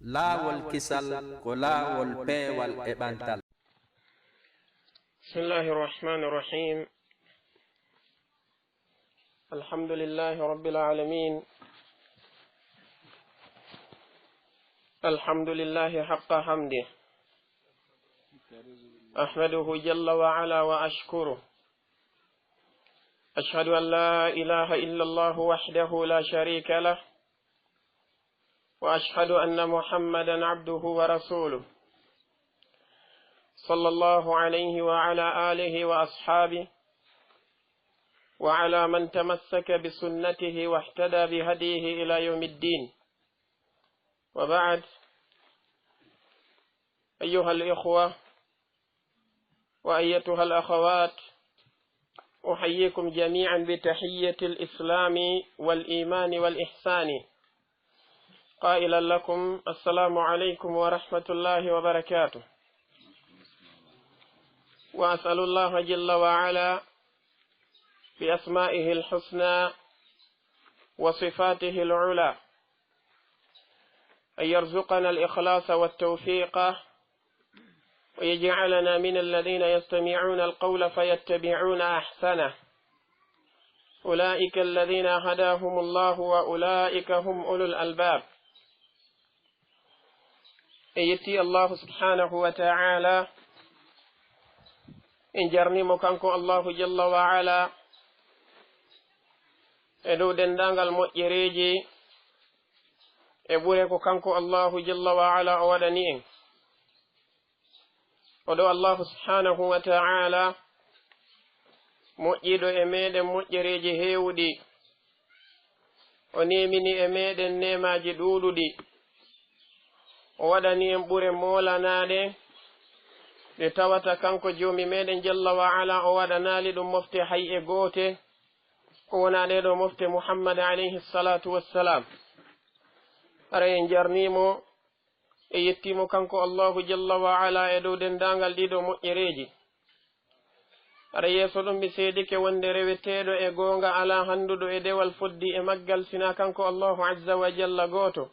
laawol kisal ko laawol peewal e ɓantal. Bismillahi rahmani rahim. Alhamdulillahi rabbil alamin. Alhamdulillahi haqqa hamdi. Ahmaduhu jalla wa ala wa ashkuru. Ashhadu an la ilaha illa Allah wahdahu la sharika lah. وأشهد أن محمدا عبده ورسوله صلى الله عليه وعلى آله وأصحابه وعلى من تمسك بسنته واهتدى بهديه إلى يوم الدين. وبعد، أيها الإخوة وأيتها الأخوات، أحييكم جميعا بتحية الإسلام والإيمان والإحسان، قائلا لكم السلام عليكم ورحمة الله وبركاته. وأسأل الله جل وعلا بأسمائه الحسنى وصفاته العلى أن يرزقنا الإخلاص والتوفيق، ويجعلنا من الذين يستمعون القول فيتبعون أحسنه. أولئك الذين هداهم الله وأولئك هم أولو الألباب. يتي الله سبحانه وتعالى إن جرنيمو كانكو الله جل وعلا إدو دندانغال مؤجريجي إبوريكو كانكو الله جل وعلا أودنين. ودو الله سبحانه وتعالى مؤجدو إميد مؤجريجي هيودي ونيمني إميد نيماجي دودودي o waɗani en ɓure molanade nde tawata kanko joomi meɗen jalla wa ala o waɗanali ɗum mofte hay e goote ko wona ɗeɗo mofte muhammad alayhi salatu wassalam. ara en jarnimo e yettimo kanko allahu jalla wa ala e dow dendangal ɗiɗo moƴƴereji. ara yeeso ɗum mi seedike wonde reweteɗo e gonga ala handuɗo e dewal foddi e maggal sina kanko allahu azza wa jalla gooto.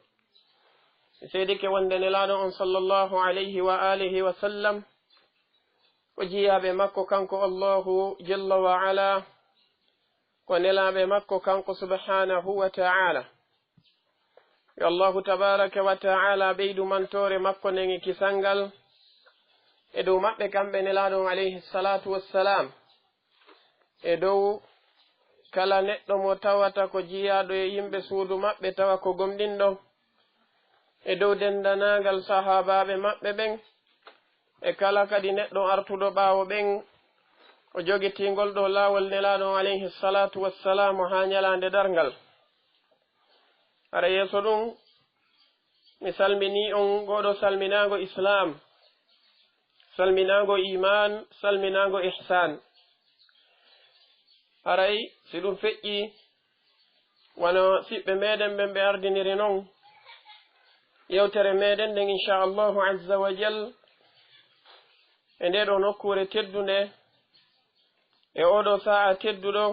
seedike wonde nelaɗo on sallallahu alayhi wa alihi wa sallam ko jiyaɓe makko kanko allahu jalla wa ala, ko nelaɓe makko kanko subhanahu wa ta'ala. yo allahu tabaraka wa ta'ala ɓeydu mantore makko negi kisangal e dow maɓɓe kamɓe nelaɗon alayhi salatu wassalam, e dow kala neɗɗo mo tawata ko jiyaɗo e yimɓe suudu maɓɓe tawa ko gomɗinɗo, e dow dendanagal sahabaɓe maɓɓe ɓen, e kala kadi neɗɗo artuɗo ɓaawo ɓen o jogitingol ɗo laawol nelaɗon alayhi salatu wassalamu ha ñalande dargal. ara yeeso ɗum mi salmini on goɗo salminago islam, salminago iman, salminago ihsan. aray si ɗum feƴƴi wono siɓɓe meɗen ɓen ɓe ardiniri noon yewtere meɗen nden inchallahu azza wa jal e ndeɗo nokkure teddunde e oɗo sa'a tedduɗo,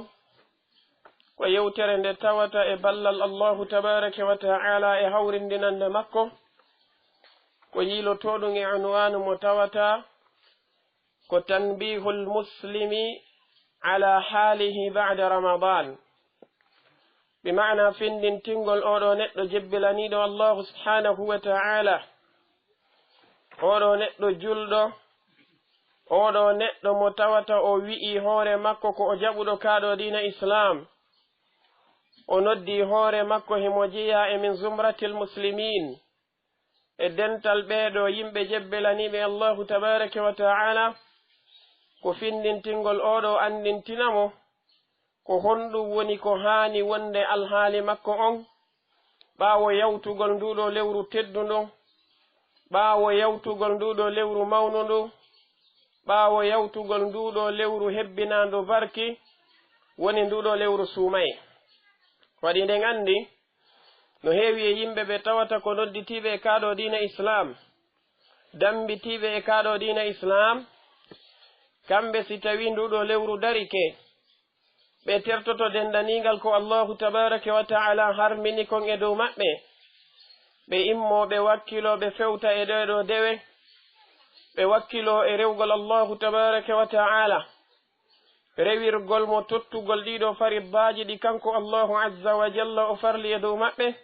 ko yewtere nde tawata e ballal allahu tabaraka wa ta'ala e hawrindinande makko, ko yilotoɗum e unwanu mo tawata ko tanbihul muslimi ala halihi ba'da ramadan. bima'na findintingol oɗo neɗɗo jebbilaniɗo allahu subhanahu wa ta'ala, oɗo neɗɗo julɗo, oɗo neɗɗo mo tawata o wi'i hoore makko ko o jaɓuɗo kaɗo dina islam, o noddi hoore makko himo jeeya e min zumratil muslimin, e dental ɓeɗo yimɓe jebbilaniɓe allahu tabaraka wa ta'ala, ko findintingol oɗo andintinamo ko honɗum woni ko haani wonde alhaali makko on ɓaawo yawtugol nduɗo lewru tedduɗo, ɓaawo yawtugol nduɗo lewru mawnuɗo, ɓaawo yawtugol nduɗo lewru hebbinandu barki woni nduɗo lewru suumaye. waɗi nden andi no heewi e yimɓe ɓe tawata ko nodditiɓe e kaɗo dina islam, dambitiɓe e kaɗo dina islam, kamɓe si tawi nduɗo lewru darike ɓe tertoto dendanigal ko allahu tabaraka wa ta'ala harmini kon e dow maɓɓe, ɓe immoɓe wakkilo ɓe fewta e ɗeɗo dewe ɓe wakkilo e rewgol Allahu tabaraka wa ta'ala rewirgol mo tottugol ɗiɗo fariddaji ɗi kanko Allahu azza wa jalla o farli e dow maɓɓe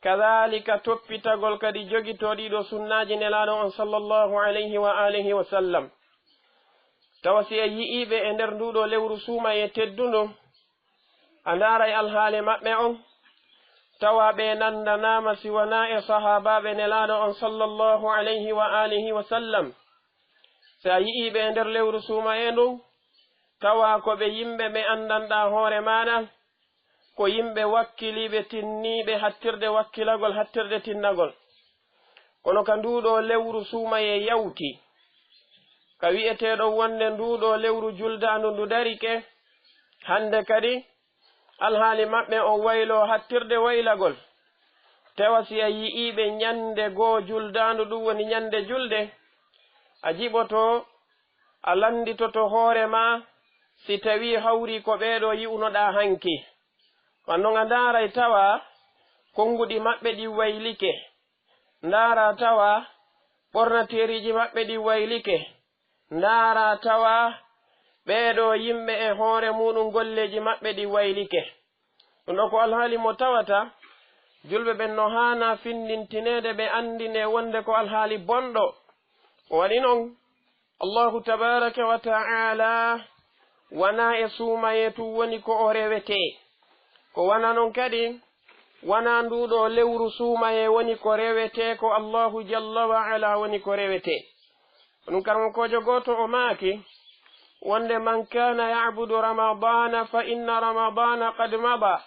kadhalika toppitagol kadi jogito ɗiɗo sunnaji nelaɗo on sallallahu alayhi wa alihi wa sallam tawa si a yi'iɓe e nder nduɗo lewru suuma e teddundu a ndaray alhaali maɓɓe on tawa ɓe nandanama siwana e sahabaɓe nelaɗo on sallallahu alayhi wa alihi wa sallam si a yi'iɓe e nder lewru suuma e ndu tawa ko ɓe yimɓe ɓe andanɗa hoore maɗa ko yimɓe wakkiliɓe tinniɓe hattirde wakkilagol hattirde tinnagol kono ka nduɗo lewru suumaye yawti ka wi'eteɗo wonde nduɗo lewru juldandu ndu darike hande kadi alhaali maɓɓe o waylo hattirde waylagol tawa si a yi'iɓe ñande goo juldandu ɗum woni ñande julde a jiɓoto a landitoto hoore ma si tawi hawri ko ɓeɗo yi'unoɗa hanki wanno a ndaray tawa konguɗi maɓɓe ɗi waylike ndara tawa ɓornateriji maɓɓe ɗi waylike ndara tawa ɓeɗo yimɓe e hoore muɗum golleji maɓɓe ɗi waylike ɗum ɗo ko alhaali mo tawata julɓe ɓen no hana findintinede ɓe andine wonde ko alhaali bonɗo o waɗi noon Allahu tabaraka wa ta'ala wana e suumayetu woni ko o rewete ko wana noon kadi wana nduɗo lewru suumaye woni ko rewete ko Allahu jalla wa ala woni ko rewete ɗum karmokojo goto o maaki wonde man kana ya'budu ramadana fa inna ramadana qad mada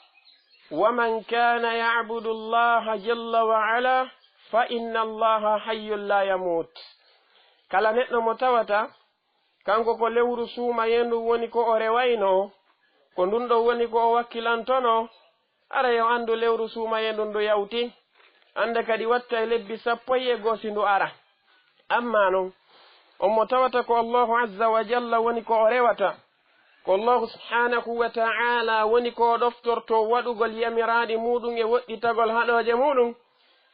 wa man kana ya'budu allaha jalla wa ala fa inna allaha hayyun la yamut kala neɗɗo mo tawata kanko ko lewru suumaye ndu woni ko o rewayno ko ndun ɗo woni ko o wakkilantono ara yo andu lewru suumaye ndun ndu yawti ande kadi watta e lebbi 11 si ndu ara amma noon on mo tawata ko Allahu azza wa jalla woni ko o rewata ko Allahu subhanahu wa ta'ala woni ko o ɗoftorto waɗugol yamiraɗi muɗum e woɗɗitagol haɗoje muɗum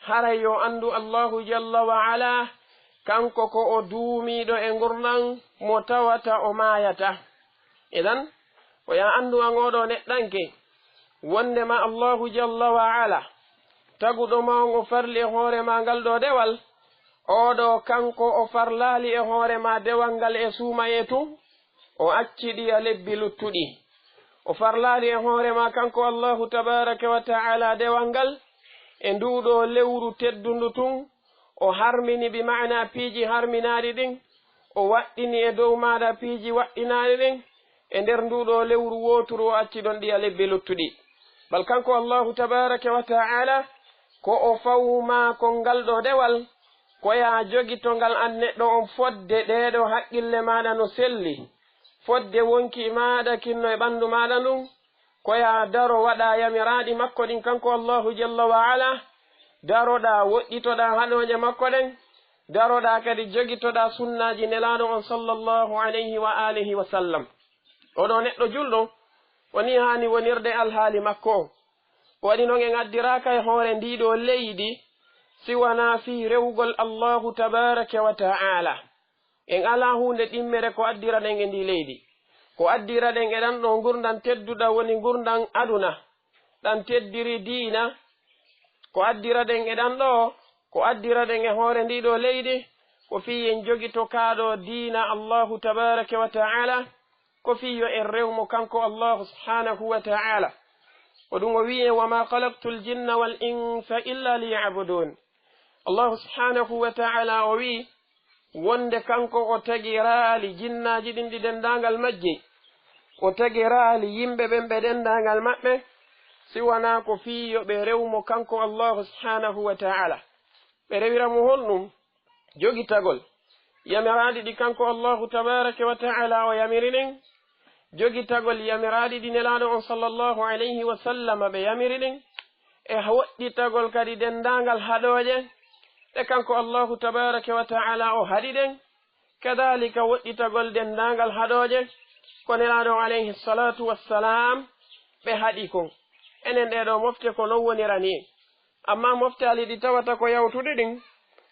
haray yo andu Allahu jalla wa ala kanko ko o duumiɗo e gurnan mo tawata o mayata idan o ya andu an oɗo neɗɗanke wondema Allahu jalla wa ala taguɗo ma on o farli e hoore ma ngal ɗo dewal oɗo kanko o farlali e hoore ma dewal ngal e suumayetu o acciɗi a lebbi luttuɗi o farlali e hoore ma kanko Allahu tabaraka wa ta'ala dewal ngal e nduɗo lewru teddundu tun o harmini bi ma'na piiji harminaɗi ɗin o waɗɗini e dow maɗa piiji waɗɗinaɗi ɗin e nder nduɗo lewru woturu o acci ɗon ɗi a lebbi luttuɗi bal kanko Allahu tabaraka wa ta'ala ko o fawma ko ngal ɗo dewal ko ya jogito ngal an neɗɗo on fodde ɗeɗo haqqille maɗa no selli fodde wonki maɗa kinno e ɓandu maɗa ndun ko ya daro waɗa yamiraɗi makko ɗin kanko Allahu jalla wa ala daroɗa woɗɗitoɗa haɗoje makko ɗen daroɗa kadi jogitoɗa sunnaji nelaɗo on sallallahu alayhi wa alihi wa sallam oɗo neɗɗo julɗo woni hani wonirde alhaali makko o waɗi noon en addiraka e hoore ndiɗo leydi siwana fi rewgol Allahu tabaraka wa ta'ala en ala hunde ɗimmere ko addira ɗen e ndi leydi ko addira ɗen e ɗan ɗo gurdan tedduɗa woni gurdan aduna ɗan teddiri diina ko addira ɗen e ɗan ɗo ko addira ɗen e hoore ndiɗo leydi ko fi en jogito kaɗo diina Allahu tabaraka wa ta'ala ko fi yo en rewmo kanko Allahu subhanahu wa ta'ala ko ɗum o wi'e wa ma khalaqtu ljinna wal insa illa liya'budun Allahu subhanahu wa ta'ala o wi wonde kanko o tagirali jinnaji ɗin ɗi dendagal majje o tagirali yimɓe ɓen ɓe dendagal maɓɓe siwana ko fiyo ɓe rewmo kanko Allahu subhanahu wa ta'ala ɓe rewiramo honɗum jogitagol yamiraɗi ɗi kanko Allahu tabaraka wa ta'ala o yamiri ɗin jogitagol yamiraɗi ɗi nelaɗo on sallallahu alayhi wa sallam ɓe yamiri ɗin e woɗɗitagol kadi dendagal haɗoje ɗe kanko Allahu tabaraka wa ta'ala o haɗi ɗen kadhalika woɗɗitagol dendagal haɗoje ko nelaɗo alayhi salatu wassalam ɓe haɗi kon enen ɗeɗo mofte ko non wonirani amma moftali ɗi tawata ko yawtude ɗin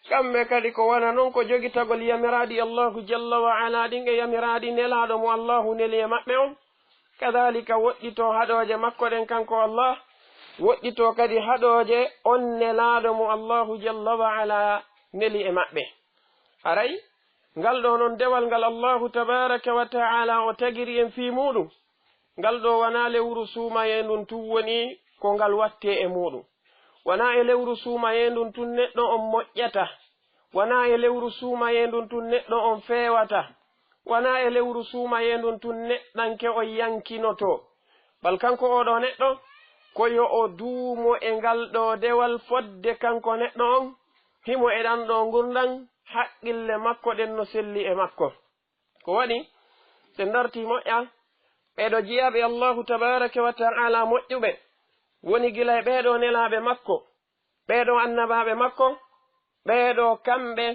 kamɓe kadi ko wana noon ko jogitagol yamiradi allahu jalla wa ala ɗin e yamiradi nelaɗo mo allahu neli e maɓɓe on kadalika woɗɗito haɗoje makko ɗen kanko Allah woɗɗito kadi haɗoje on nelaɗo mo allahu jalla wa ala neli e maɓɓe haray ngal ɗo noon dewal ngal allahu tabaraka wa taala o tagiri en fi muɗum ngal ɗo wana lewru suumayendun tun woni ko ngal watte e muɗum wana e lewru suumayendun tun neɗɗo on moƴƴata wana e lewru suumayendun tun neɗɗo on fewata wana e lewru suumayendun tun neɗɗanke o yankinoto bal kanko oɗo neɗɗo koyo o duumo e ngal ɗo dewal fodde kanko neɗɗo on himo e ɗan ɗo gurdan haqqille makko ɗen no selli e makko ko waɗi se darti moƴƴa ɓeɗo jiyaɓe allahu tabaraka wa taala moƴƴuɓe woni gila e ɓeɗo nelaɓe makko ɓeɗo annabaɓe makko ɓeɗo kamɓe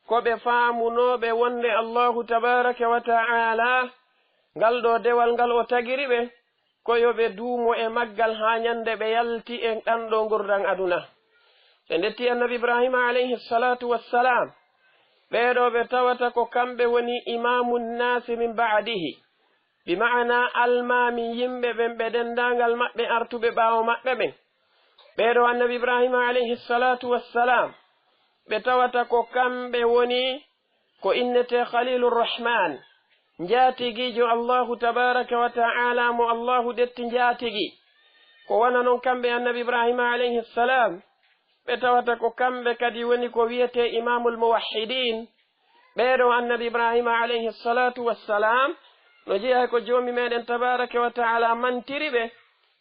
koɓe faamunoɓe wonde allahu tabaraka wa taala ngal ɗo dewal ngal o tagiri ɓe koyoɓe duumo e maggal ha ñande ɓe yalti e ɗan ɗo gurdan aduna se ndetti annabi ibrahima alayhi salatu wassalam ɓeɗo ɓe tawata ko kamɓe woni imamu nnasi min ba'dihi bima'ana almami yimɓe ɓen ɓe dendangal maɓɓe artuɓe ɓaawo maɓɓe ɓen ɓeɗo annabi ibrahima alayhi salatu wassalam ɓe tawata ko kamɓe woni ko innete khalilurrahman njatigijo allahu tabaraka wa ta'ala mo allahu detti njatigi ko wana noon kamɓe annabi ibrahima alayhi salam ɓe tawata ko kamɓe kadi woni ko wiyete imamul muwahhidin ɓeɗo annabi ibrahima alayhi salatu wassalam no jeeya ko joomi meɗen tabaraka wa taala mantiri ɓe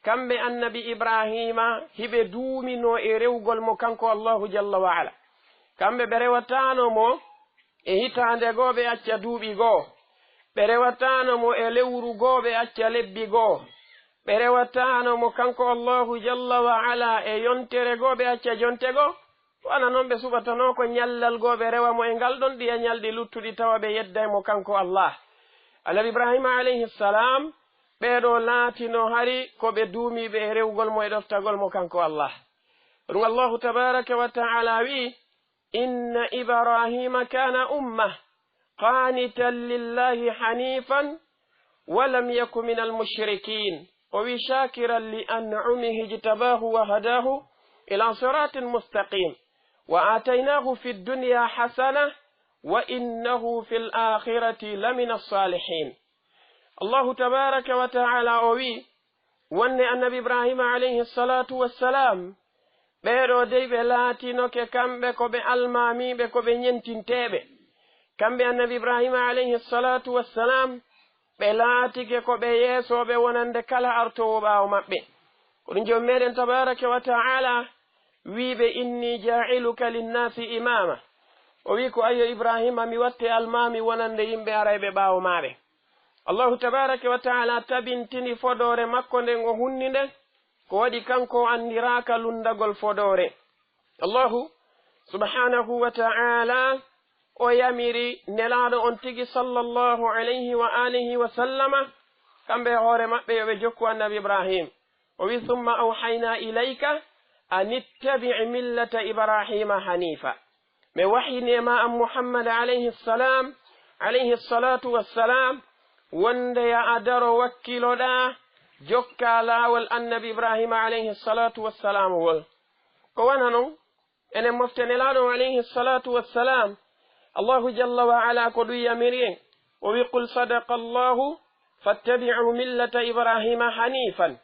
kamɓe annabi ibrahima hiɓe duumino e rewgol mo kanko allahu jalla wa ala kamɓe ɓe rewatano mo e hitande goo ɓe acca duuɓi goo ɓe rewatano mo e lewru goo ɓe acca lebbi goo ɓe rewatano mo kanko allahu jalla wa ala e yontere goo ɓe acca jonte goo wana noon ɓe suɓatano ko ñallal goo ɓe rewa mo e ngal ɗon ɗiya ñalɗi luttuɗi tawa ɓe yedday mo kanko allah annabi ibrahima alayhi salam ɓeɗo laatino hari ko ɓe duumiɓe e rewgol mo e ɗoftagol mo kanko allah ɗum allahu tabaraka wa taala wi inna ibrahima kana ummah qanitan lillahi hanifan walam yaku min almushrikin o wi shakiran li an'umihi ijtabahu wa hadahu ila siratin mustaqim wa ataynahu fi dunya hasana wa innahu fil akhirati lamina salihin allahu tabaraka wa taala o wi wonne annabi ibrahima alayhi salatu wassalam ɓeɗo dey ɓe laatinoke kamɓe ko ɓe almamiɓe ko ɓe ñentinteɓe kamɓe annabi ibrahima alayhi salatu wassalam ɓe laatike ko ɓe yeesoɓe wonande kala artowo ɓaawo maɓɓe ko ɗum joom meɗen tabaraka wa taala wiɓe inni ja'iluka linnasi imama o wi ko ayo ibrahima mi watte almami wonande yimɓe arayɓe ɓaawo maɓe allahu tabaraka wa taala tabintini fodore makko nden o hunni nde ko waɗi kanko andiraka lundagol fodore allahu subhanahu wa ta'ala o yamiri nelaɗo on tigi sallallahu alayhi wa alihi wa sallama kamɓe hoore maɓɓe yoɓe jokku annabi ibrahim o wi thumma awhayna ilayka an ittabi' millata ibrahima hanifa mi wahinema an muhammad alayhi salam alayhi salatu wassalam wonde ya adaro wakkiloɗa jokka laawol annabi ibrahima alayhi salatu wassalam wol ko wana noon enen mofte nelaɗo alayhi salatu wassalam allahu jalla wa ala ko ɗum yamiri en o wi qul sadaqa allahu fattabi'u millata ibrahima hanifan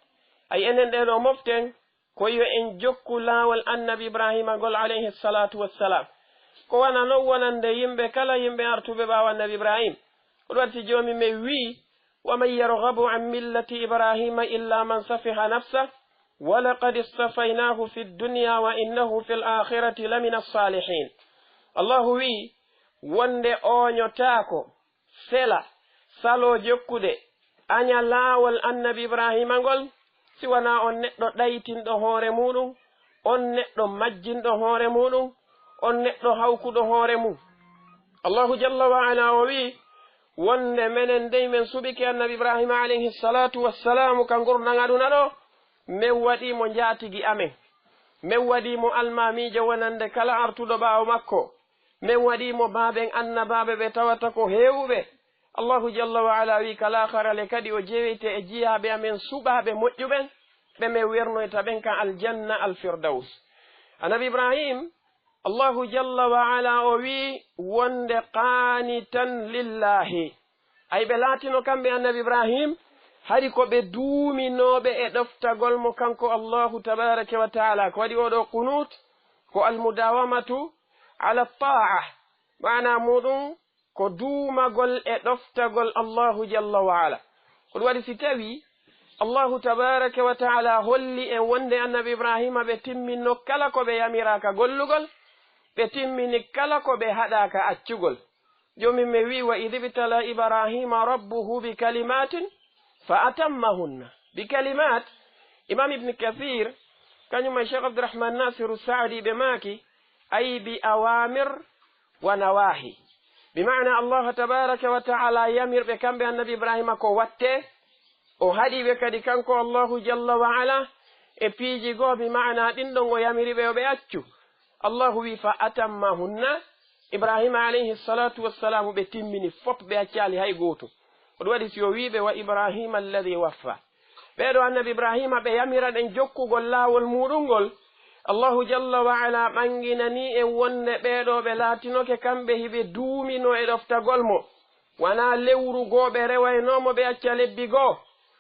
ay enen ɗeɗo moften koyo en jokku laawol annabi ibrahima gol alayhi salatu wassalam ko wana noon wonande yimɓe kala yimɓe artuɓe ɓaawo annabi ibrahim ko ɗum watti joomi me wi waman yarghabu an millati ibrahima illa man safiha nafsah walaqad istafaynahu fi dunya wa innahu fi l akhirati lamina alsalihin allahu wi wonde oñotaako sela salo jokkude aña laawol annabi ibrahima ngol si wona on neɗɗo ɗaytinɗo hoore muɗum on neɗɗo majjinɗo hoore muɗum on neɗɗo hawkuɗo hoore mum allahu jalla wa ala o wi wonde menen dey men suɓike annabi ibrahima alayhi salatu wassalamu ka gurdan aduna ɗo min waɗimo jaatigi amen min waɗimo almamijo wonande kala artuɗo ɓaawo makko min waɗimo baaben annabaɓe ɓe tawata ko heewɓe allahu jalla wa ala wi kala harale kadi o jewite e jiyaɓe amen suɓaɓe moƴƴuɓen ɓe min wernoyta ɓen kan aljanna alfirdaus annabi ibrahim allahu jalla wa ala o wi wonde qanitan lillahi ay ɓe laatino kamɓe annabi ibrahim hari ko ɓe duuminoɓe e ɗoftagol mo kanko allahu tabaraka wa taala ko waɗi oɗo qunut ko almudawamatu ala ta'a mana muɗum ko duumagol e ɗoftagol allahu jalla wa ala ko ɗum waɗi si tawi allahu tabaraka wa taala holli en wonde annabi ibrahima ɓe timminno kala ko ɓe yamiraka gollugol ɓe timmini kala ko ɓe haɗaka accugol jomin mi wi wa id ibtala ibrahima rabbuhu bi kalimatin fa atammahunna bi kalimat imam ibne kathir kañum e cheikh abdourahman nasiru saadi ɓe maaki ay bi awamir wa nawahi bi mana allah tabaraka wa taala yamirɓe kamɓe annabi ibrahima ko watte o haɗiɓe kadi kanko allahu jalla wa ala e piiji goo bi mana ɗin ɗon o yamiriɓe o ɓe accu allahu wi fa atammahunna ibrahima alayhi salatu wassalamu ɓe timmini fop ɓe accali hay gooto ko ɗum waɗi si o wiɓe wa ibrahima alladi waffa ɓeɗo annabi ibrahima ɓe yamira ɗen jokkugol laawol muɗum ngol allahu jalla wa ala ɓanginani en wonde ɓeɗo ɓe laatinoke kamɓe hiɓe duumino e ɗoftagol mo wona lewru goo ɓe rewaynomo ɓe acca lebbi goo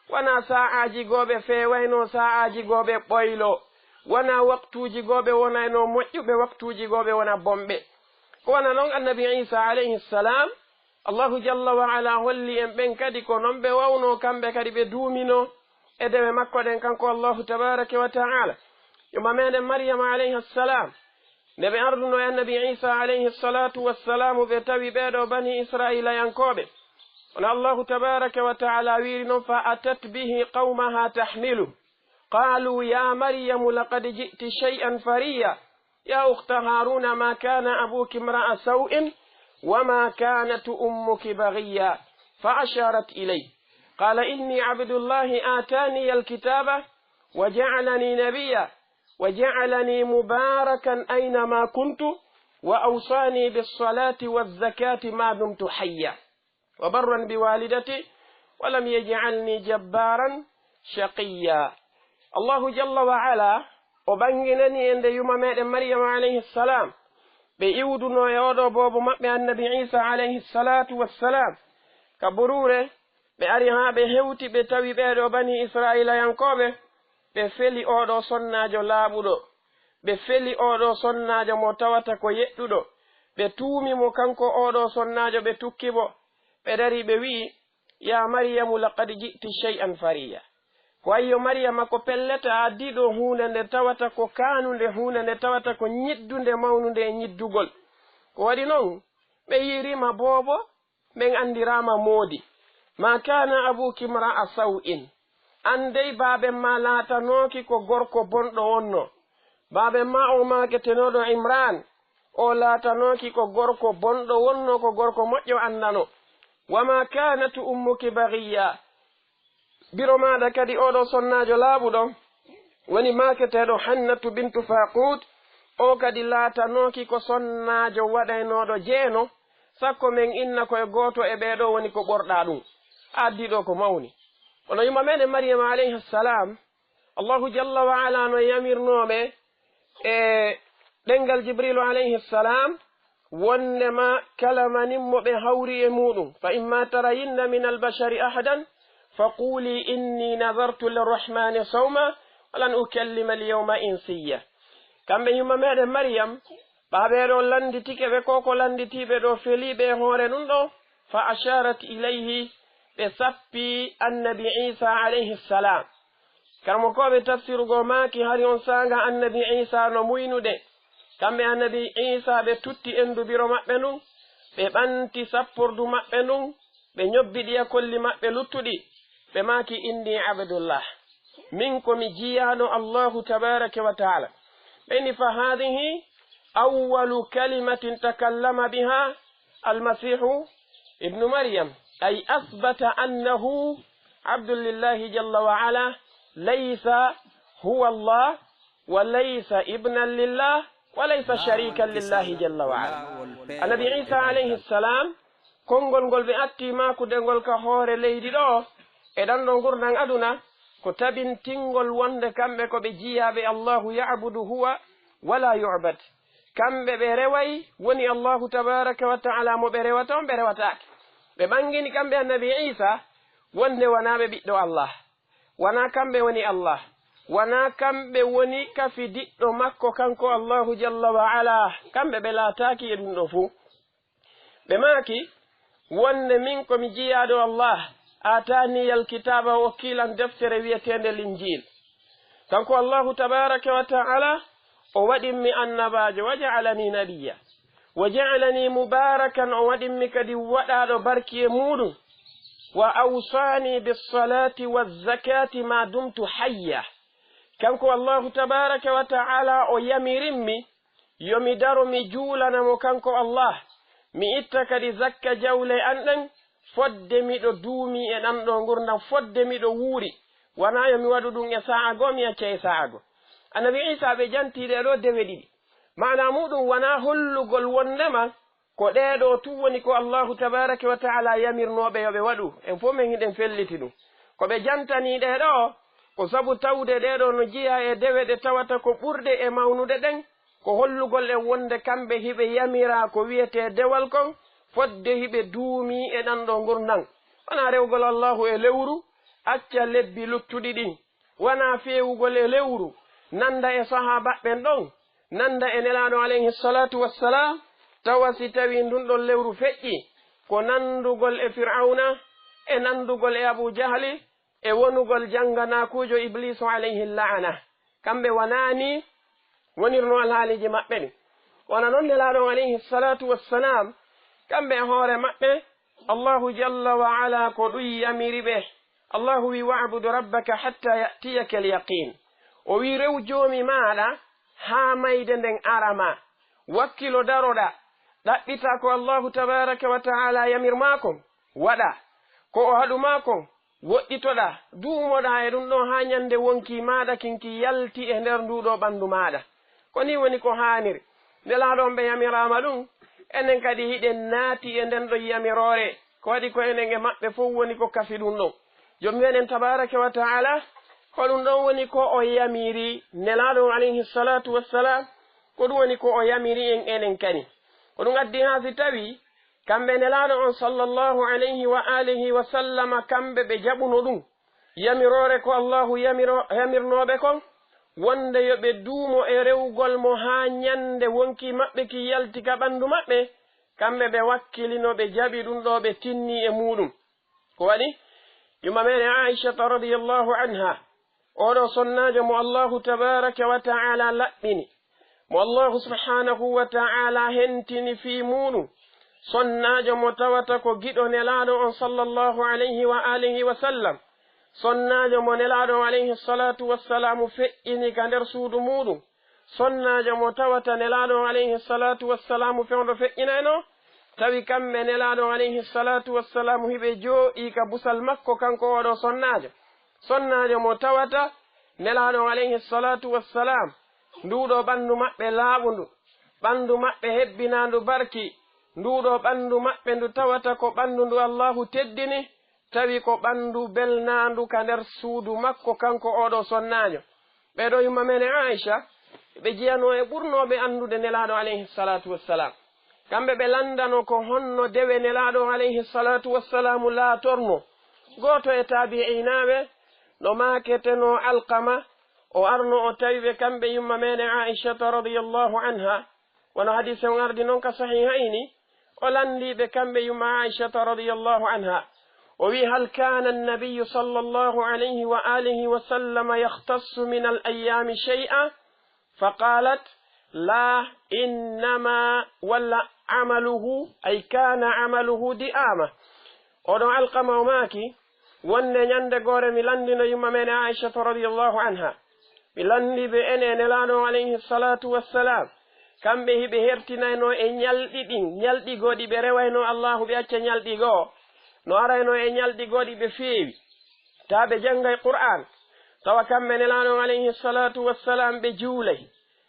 wona sa'aji goo ɓe fewayno sa'aji goo ɓe ɓoylo wona waktuji goo ɓe wonayno moƴƴuɓe waktuji goo ɓe wona bomɓe ko wona noon annabi isa alayhi ssalam allahu jalla wa ala holli en ɓen kadi ko noon ɓe wawno kamɓe kadi ɓe duumino e dewe makko ɗen kanko allahu tabaraka wa taala yoma meɗen maryama alayhi ssalam nde ɓe arduno e annabi isa alayhi salatu wassalamu ɓe tawi ɓeɗo bani israila yankoɓe ono allahu tabaraka wa taala wiri noon fa atat bihi qawmaha tahmilu qalu ya maryamu laqad ji'ti shay'an fariya ya ukhta haruna ma kana abuki imra'a saw'in وما كانت أمك بغيا فأشارت إليه قال إني عبد الله آتاني الكتاب وجعلني نبيا وجعلني مباركا أينما كنت وأوصاني بالصلاة والزكاة ما دمت حيا وبرا بوالدتي ولم يجعلني جبارا شقيا الله جل وعلا وبنجنني عند يوم مريم عليه السلام ɓe iwduno e oɗo boobo maɓɓe annabi isa alayhi salatu wassalam ka burure ɓe ari ha ɓe hewti ɓe tawi ɓeɗo bani israila yankoɓe ɓe feli oɗo sonnajo laaɓuɗo ɓe feli oɗo sonnajo mo tawata ko yeɗɗuɗo ɓe tuumimo kanko oɗo sonnajo ɓe tukkimo ɓe dari ɓe wi'i ya maryamu laqad ji'ti shay'an fariya ko ayyo maryama ko pelleta addiɗo hunde nde tawata ko kanude hunde nde tawata ko ñiddunde mawnude e ñiddugol ko waɗi noon ɓe yirima boobo ɓen andirama moodi ma kana abuki imra'a saw'in andey baaben ma laatanoki ko gorko bonɗo wonno baaben ma o maketenoɗo imran o laatanoki ko gorko bonɗo wonno ko gorko moƴƴo andano wama kanat ummuki baghiya biro maɗa kadi oɗo sonnajo laaɓuɗo woni maketeɗo hannatu bintu faqud o kadi laatanoki ko sonnajo waɗaynoɗo jeeno sakko men inna koye goto e ɓeɗo woni ko ɓorɗa ɗum addiɗo ko mawni ono yumma meɗen maryama alayhi ssalam allahu jalla wa ala no yamirnoɓe e ɗengal jibrilu alayhi ssalam wonnema kala manimmo ɓe hawri e muɗum fa imma tarayinna min albashari ahadan فقولي إني نذرت للرحمن صوما ولن أكلم اليوم إنسيا كم بيوم مريم بابيرو لندتي كبكوكو لندتي بدو فيلي بهورنوندو فأشارت إليه بسبي النبي عيسى عليه السلام كرمكو بتفسير غوماكي هاريون سانغا النبي عيسى نموينو دي كم النبي عيسى بتوتي اندو بيرو مأبنو ببانتي سبوردو مأبنو بنيوبيديا كل مأبلوتو دي بماكي إني عبد الله منكم جيان الله تبارك وتعالى بين فهذه أول كلمة تكلم بها المسيح ابن مريم أي أثبت أنه عبد لله جل وعلا ليس هو الله وليس ابنا لله وليس شريكا لله جل وعلا. النبي عيسى عليه السلام kongol gol ɓe atti makudengol ka hoore leydi ɗo e ɗan ɗo gurdan aduna ko tabintingol wonde kamɓe ko ɓe jiyaɓe allahu yabudu huwa wala yu'bad. kamɓe ɓe reway woni allahu tabaraka wa taala mo ɓe rewata on ɓe rewatake. ɓe ɓangini kamɓe annabi isa wonde wona ɓe ɓiɗɗo allah, wona kamɓe woni allah, wona kamɓe woni kafi diɗɗo makko kanko allahu jalla wa ala. kamɓe ɓe laataki e ɗum ɗo fuu. ɓe maaki wonde min komi jiyaɗo allah ataniyal kitaba wakkilan deftere wiyetende linjil. kanko allahu tabaraka wa taala o waɗinmi annabajo wa ja'alani nabiya wa ja'alani mubarakan, o waɗinmi kadi waɗaɗo barki e muɗum. wa awsani bisalati wazakati ma dumtu hayya. kanko allahu tabaraka wa taala o yamirinmi yomi daro mi juulanamo kanko allah, mi itta kadi zakka jawle an ɗen fodde miɗo duumi e ɗan ɗo gurdam, fodde miɗo wuuri, wona yomi waɗu ɗum e sa'a goo mi acca e sa'a goo. annabi isa ɓe jantiɗe ɗo dewe ɗiɗi, mana muɗum wona hollugol wondema ko ɗeɗo tu woni ko allahu tabaraka wa taala yamirnoɓe yoɓe waɗu. en fof min hiɗen felliti ɗum ko ɓe jantaniɗe ɗo ko sabu tawde ɗeɗo no jiya e dewe ɗe tawata ko ɓurɗe e mawnude ɗen ko hollugol en wonde kamɓe hiɓe yamira ko wiyete dewal kon fodde hiɓe duumi e ɗan ɗo gurdan. wona rewgol allahu e lewru acca lebbi luttuɗi ɗin, wona fewugol e lewru nanda e sahabaɓen ɗon, nanda e nelaɗo alayhi salatu wassalam, tawa si tawi ndun ɗon lewru feƴƴi ko nandugol e fir'auna e nandugol e abu jahli e wonugol janganakujo iblisu alayhi la'ana. kamɓe wonani wonirno alhaaliji maɓɓe ɗi. wona noon nelaɗo alayhi salatu wassalam kamɓe e hoore maɓɓe allahu jalla wa ala ko ɗum yamiri ɓe. allahu wi wa'budu rabbaka hatta ya'tiyaka alyaqin. o wi rew joomi maɗa ha mayde nden arama, wakkilo daroɗa ɗaɓɓita ko allahu tabaraka wa taala yamirmakon waɗa, ko o haɗumakon woɗɗitoɗa, duumoɗa e ɗum ɗo ha ñande wonki maɗa kinki yalti e nder nduɗo ɓandu maɗa. ko ni woni ko haniri. nelaɗon ɓe yamirama ɗum, enen kadi hiɗen naati e nden ɗo yamirore, ko waɗi ko enen e maɓɓe fof woni ko kafi ɗum ɗon. joom meɗen tabaraka wa taala ko ɗum ɗon woni ko o yamiri nelaɗo alayhi salatu wassalam, ko ɗum woni ko o yamiri en enen kani. ko ɗum addi ha si tawi kamɓe nelaɗo on sallallahu alayhi wa alihi wa sallama kamɓe ɓe jaɓuno ɗum yamirore ko allahu yamirnoɓe kon, wonde yoɓe duumo e rewgol mo ha ñande wonki maɓɓe ki yalti ka ɓandu maɓɓe, kamɓe ɓe wakkilino ɓe jaɓi ɗum ɗo ɓe tinni e muɗum. ko waɗi yumma meɗen aishata radiyallahu anha, oɗo sonnajo mo allahu tabaraka wa taala laɓɓini, mo allahu subhanahu wa taala hentini fi muɗum, sonnajo mo tawata ko giɗo nelaɗo on sallallahu alayhi wa alihi wa sallam, sonnajo mo nelaɗo alayhi salatu wassalamu feƴƴini ka nder suudu muɗum, sonnajo mo tawata nelaɗo alayhi salatu wassalamu fewɗo feƴƴinayno, tawi kamɓe nelaɗo alayhi salatu wassalamu hiɓe jooɗi ka busal makko kanko oɗo sonnajo mo tawata nelaɗo alayhi salatu wassalam nduɗo ɓandu maɓɓe laaɓundu, ɓandu maɓɓe hebbinandu barki, nduɗo ɓandu maɓɓe ndu tawata ko ɓandu ndu allahu teddini, tawi ko ɓandu belnandu ka nder suudu makko kanko oɗo sonnajo. ɓeɗo yumma men Aisha ɓe jiyano e ɓurnoɓe andude nelaɗo alayhi salatu wassalam, kamɓe ɓe landano ko honno dewe nelaɗo alayhi salatu wassalamu laatorno. goto e tabi'inaɓe no maketeno Alqama o arno o tawiɓe kamɓe yumma men Aishata radiyallahu anha, wono hadise on ardi noon ka sahihayni, o landiɓe kamɓe yumma Aishata radiyallahu anha, o wi hal kana annabiyu sallallahu alayhi wa alihi wa sallam yahtassu min al ayami shay'a, faqalat la innama walla amaluhu ay kana amaluhu di'ama. oɗon Alqama o maaki wonde ñande gore mi landino yumma men Aishata radiyallahu anha, mi landiɓe ene nelaɗo alayhi salatu wassalam kamɓe hiɓe hertinayno e ñalɗi ɗin, ñalɗigoɗi ɓe rewayno allahu ɓe acca ñalɗigo, no arayno e ñalɗigoɗi ɓe feewi, ta ɓe jangay qur'an, tawa kamɓe nelaɗon alayhi salatu wassalam ɓe juulay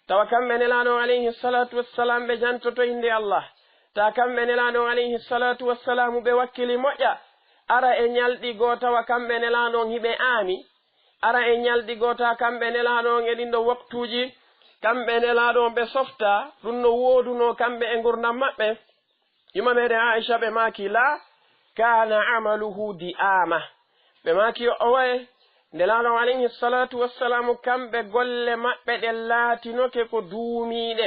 tawa kamɓe nelaɗon alayhi salatu wassalam ɓe jantoto inde Allah ta kamɓe nelaɗon alayhi salatu wassalamu ɓe wakkili moƴƴa ara e ñalɗigo tawa kamɓe nelaɗon hiɓe aami ara e ñalɗigo ta kamɓe nelaɗon e ɗin ɗo waktuji kamɓe nelaɗon ɓe softa ɗum no wooduno kamɓe e gurdam maɓɓe yuma meɗen Aisha ɓe maaki la kana amaluhu di'ama ɓe maaki o waye nelaɗon alayhi salatu wassalamu kamɓe golle maɓɓe ɗe laatinoke ko duumiɗe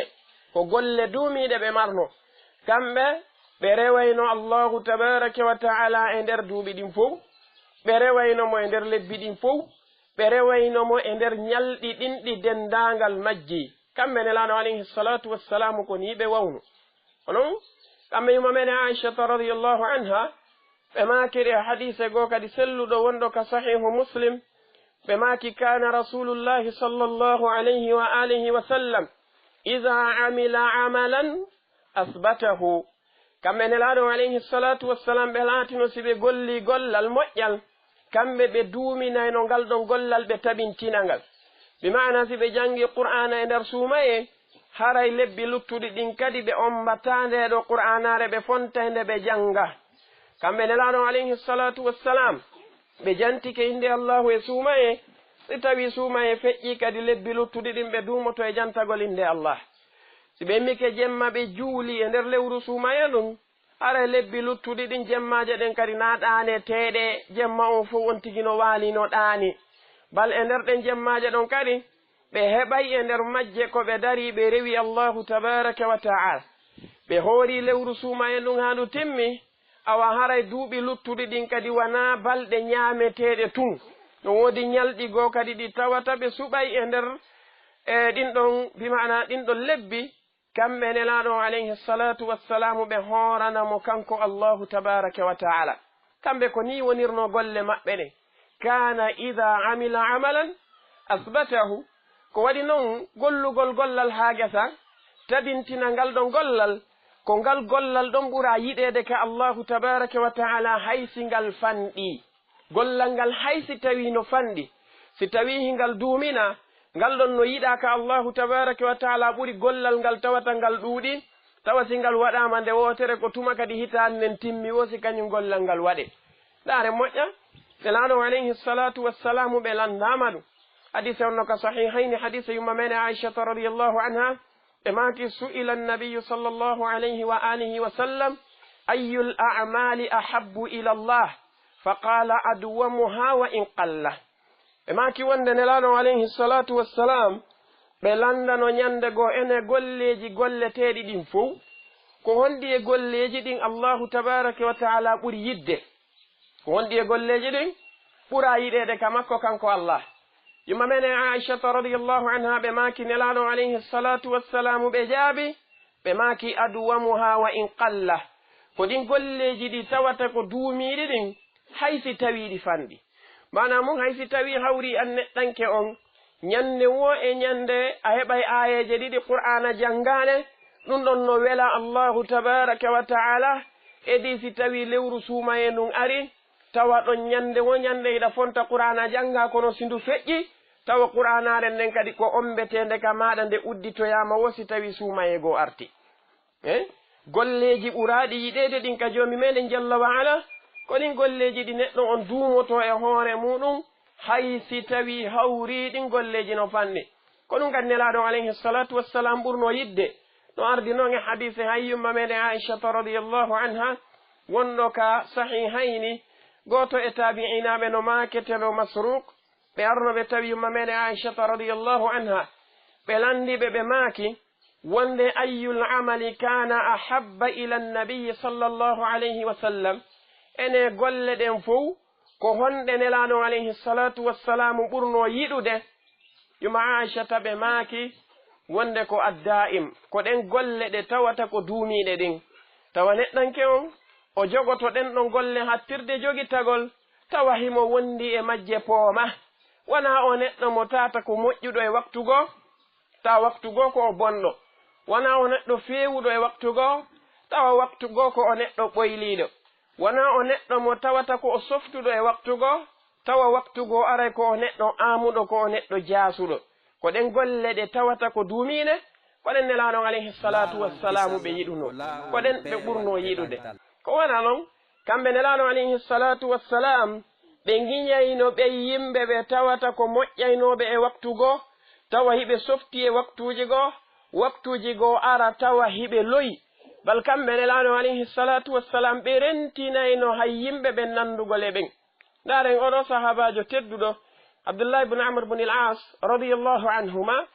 ko golle duumiɗe ɓe marno kamɓe ɓe rewayno Allahu tabaraka wa ta'ala e nder duuɓi ɗin fof ɓe rewayno mo e nder lebbi ɗin fof ɓe rewayno mo e nder ñalɗi ɗin ɗi dendagal majji kamɓe nelaɗo alayhi salatu wassalamu ko ni ɓe wawno onon kamɓe yuma meɗen aishata radiyallahu anha ɓe maakiri hadise goo kadi selluɗo wonɗo ka sahihu muslim ɓe maaki kana rasulullahi sallallahu alayhi wa alihi wa sallam ida amila amalan asbatahu kamɓe nelaɗo alayhi salatu wassalam ɓe laatino si ɓe golli gollal moƴƴal kamɓe ɓe duuminayno ngal ɗon gollal ɓe tabintinangal bimana si ɓe jangi qur'ana e nder suumaye haray lebbi luttuɗi ɗin kadi ɓe ombata ndeɗo qur'anare ɓe fontande ɓe janga kamɓe nelaɗo alayhi salatu wassalam ɓe jantike inde Allahu e suumaye si tawi suumaye feƴƴi kadi lebbi luttuɗi ɗin ɓe duumoto e jantagol inde Allah si ɓe mike jemma ɓe juuli e nder lewru suumaye ɗum ara lebbi luttuɗi ɗin jemmaje ɗen kadi na ɗaane teeɗe jemma on fof on tigi no waalino ɗaani bal e nder ɗen jemmaje ɗon kadi ɓe heɓay e nder majje ko ɓe dari ɓe rewi Allahu tabaraka wa ta'ala ɓe hoori lewru suumaye ɗum ha ndu timmi awa haray duuɓi luttuɗi ɗin kadi wana balɗe ñaameteɗe tun no woodi ñalɗigo kadi ɗi tawata ɓe suɓay e nder ɗin ɗon bimana ɗin ɗon lebbi kamɓe nelaɗo alayhi salatu wassalamu ɓe hooranamo kanko Allahu tabaraka wa ta'ala kamɓe ko ni wonirno golle maɓɓe ɗe kana ida amila amalan asbatahu ko waɗi noon gollugol gollal ha gesa tabintina ngal ɗon gollal ko ngal gollal ɗon ɓura yiɗede ka Allahu tabaraka wa ta'ala haysi ngal fanɗi gollal ngal haysi tawi no fanɗi si tawi ngal duumina ngal ɗon no yiɗa ka Allahu tabaraka wa ta'ala ɓuri gollal ngal tawata ngal ɗuuɗi tawa si ngal waɗama nde wotere ko tuma kadi hitande nden timmi wosi kañum gollal ngal waɗe ɗaare moƴƴa nelaɗo alayhi salatu wassalamu ɓe landama ɗum hadise onno ka sahihayni hadise yumma mene aishata radiyallahu anha ɓe maaki su'ila annabiyu sallallahu alayhi wa alihi wa sallam ayu l a'mali ahabbu ila Allah faqala adwamuha wa in qalla ɓe maaki wonde nelaɗo alayhi salatu wassalam ɓe landano ñande goo ene golleji golleteɗi ɗin fof ko hondi e golleji ɗin Allahu tabaraka wa ta'ala ɓuri yidde ko hondi e golleji ɗin ɓura yiɗede ka makko kanko Allah yumma mene aishata radiyallahu anha ɓe maaki nelaɗo alayhi salatu wassalamu ɓe jaabi ɓe maaki adwamuha wa in qalla ko ɗin golleji ɗi tawata ko duumiɗi ɗin haysi tawiɗi fanɗi mana mum haysi tawi hawri an neɗɗanke on ñande wo e ñande a heɓay ayeje ɗiɗi qur'ana jangane ɗum ɗon no wela Allahu tabaraka wa ta'ala edi si tawi lewru suumaye ndun ari tawa ɗon ñande wo ñande iɗa fonta qur'ana janga kono sindu feƴƴi tawa qur'anaren nden kadi ko ombetende ka maɗa nde udditoyama wo si tawi suumaye goo arti golleji ɓuraɗi yiɗede ɗin ka jomi meɗen jalla wa ala koɗin golleji ɗi neɗɗo on duumoto e hoore muɗum hay si tawi hawri ɗin golleji no fanni ko ɗum kadi nelaɗo alayhi salatu wassalam ɓurno yidde no ardi noon e hadise hayyumma meɗen aishata radiyallahu anha wonɗo ka sahihayni goto e tabi'inaɓe no maketeno masruk ɓe arno ɓe tawi yumma meɗen aishata radiyallahu anha ɓe landiɓe ɓe maaki wonde ayyul amali kana ahabba ila annabiyi sallallahu alayhi wa sallam ene golle ɗen fof ko honɗe nelaɗo alayhi salatu wassalamu ɓurno yiɗude yuma aishata ɓe maaki wonde ko adda'im ko ɗen golle ɗe tawata ko duumiɗe ɗin tawa neɗɗanke on o jogoto ɗen ɗon golle hattirde jogitagol tawa himo wondi e majje pooma wona o neɗɗo mo tata ko moƴƴuɗo e waktu goo tawa waktu goo ko o bonɗo wona o neɗɗo fewuɗo e waktu goo tawa waktu goo ko o neɗɗo ɓoyliɗo wona o neɗɗo mo tawata ko o softuɗo e waktu goo tawa waktu go aray ko neɗɗo amuɗo ko neɗɗo jaasuɗo ko ɗen golle ɗe tawata ko duumine ko ɗen nelaɗon alayhi salatu wassalamu ɓe yiɗuno ko ɗen ɓe ɓurno yiɗude ko wona noon kamɓe nelaɗon alayhi salatu wassalam ɓe giñayno ɓe yimɓe ɓe tawata ko moƴƴaynoɓe e waktu goo tawa hiɓe softi e waktuji goo ara tawa hiɓe loyi bal kamɓe nelaɗon alayhi salatu wassalam ɓe rentinayno hay yimɓe ɓe nandugol e ɓen ndaren oɗo sahabajo tedduɗo Abdullah ibn Amr ibn al-As radiyallahu anhuma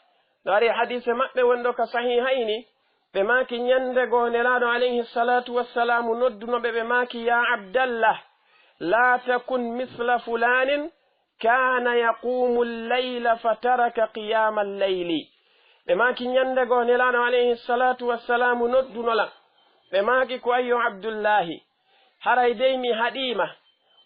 dari hadise maɓɓe wonɗo ka sahihayni ɓe maaki ñande goo nelaɗo alayhi salatu wassalamu noddunoɓe ɓe maaki ya Abdallah la takun misla fulanin kana yaqumu al-layla fataraka qiyama al-layli ɓe maaki ñande goo nelaɗo alayhi salatu wassalamu noddunola ɓe maaki ko ayyo Abdullahi haray dey mi haɗima